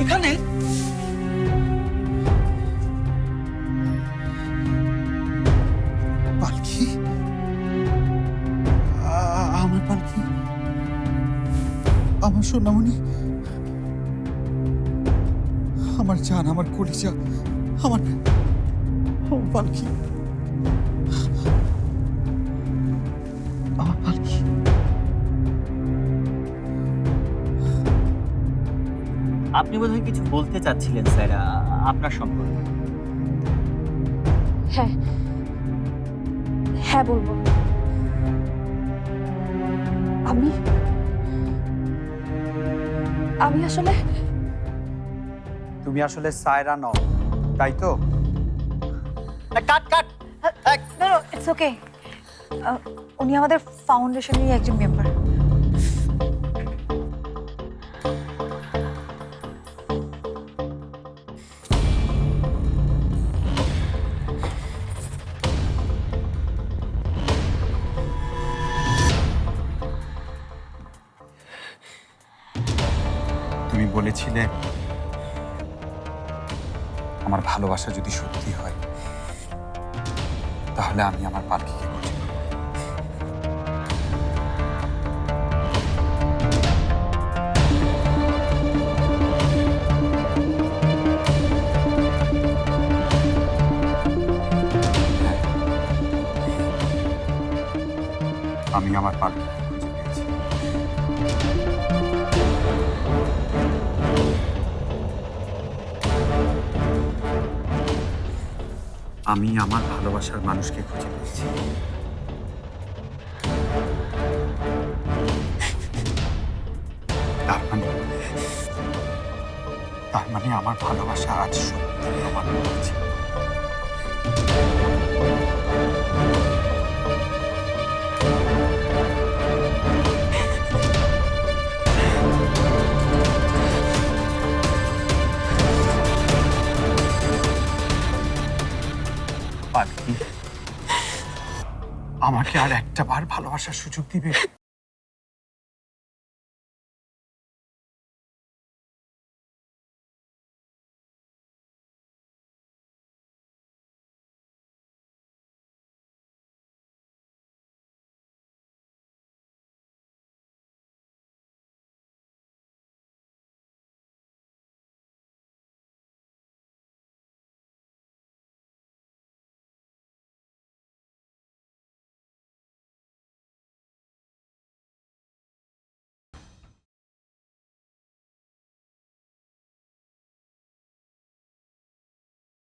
এখানে? পালকি, আমার পালকি, আমার সোনামণি, আমার জান, আমার কলিজা, আমার পালকি, আমার পালকি। আপনি বোধহয় কিছু বলতে চাচ্ছিলেন সায়রা আপনার সম্পর্কে। হ্যাঁ, হ্যাঁ বলবো। আমি আসলে, তুমি আসলে সায়রা নও, তাই তো? Cut cut. It's okay. উনি আমাদের ফাউন্ডেশনেরই একজন মেম্বার। তুমি বলেছিলে আমার ভালোবাসা যদি সত্যি হয়, তাহলে আমি আমার পালকিকে খুঁজে পাবো। আমি আমার পালকিকে খুঁজে পেয়েছি। আমি আমার ভালোবাসার মানুষকে খুঁজে পেয়েছি। তার মানে আমার ভালোবাসা আজ সত্যি প্রমাণ করেছে। পালকি, আমাকে আর একটা বার ভালোবাসার সুযোগ দিবে?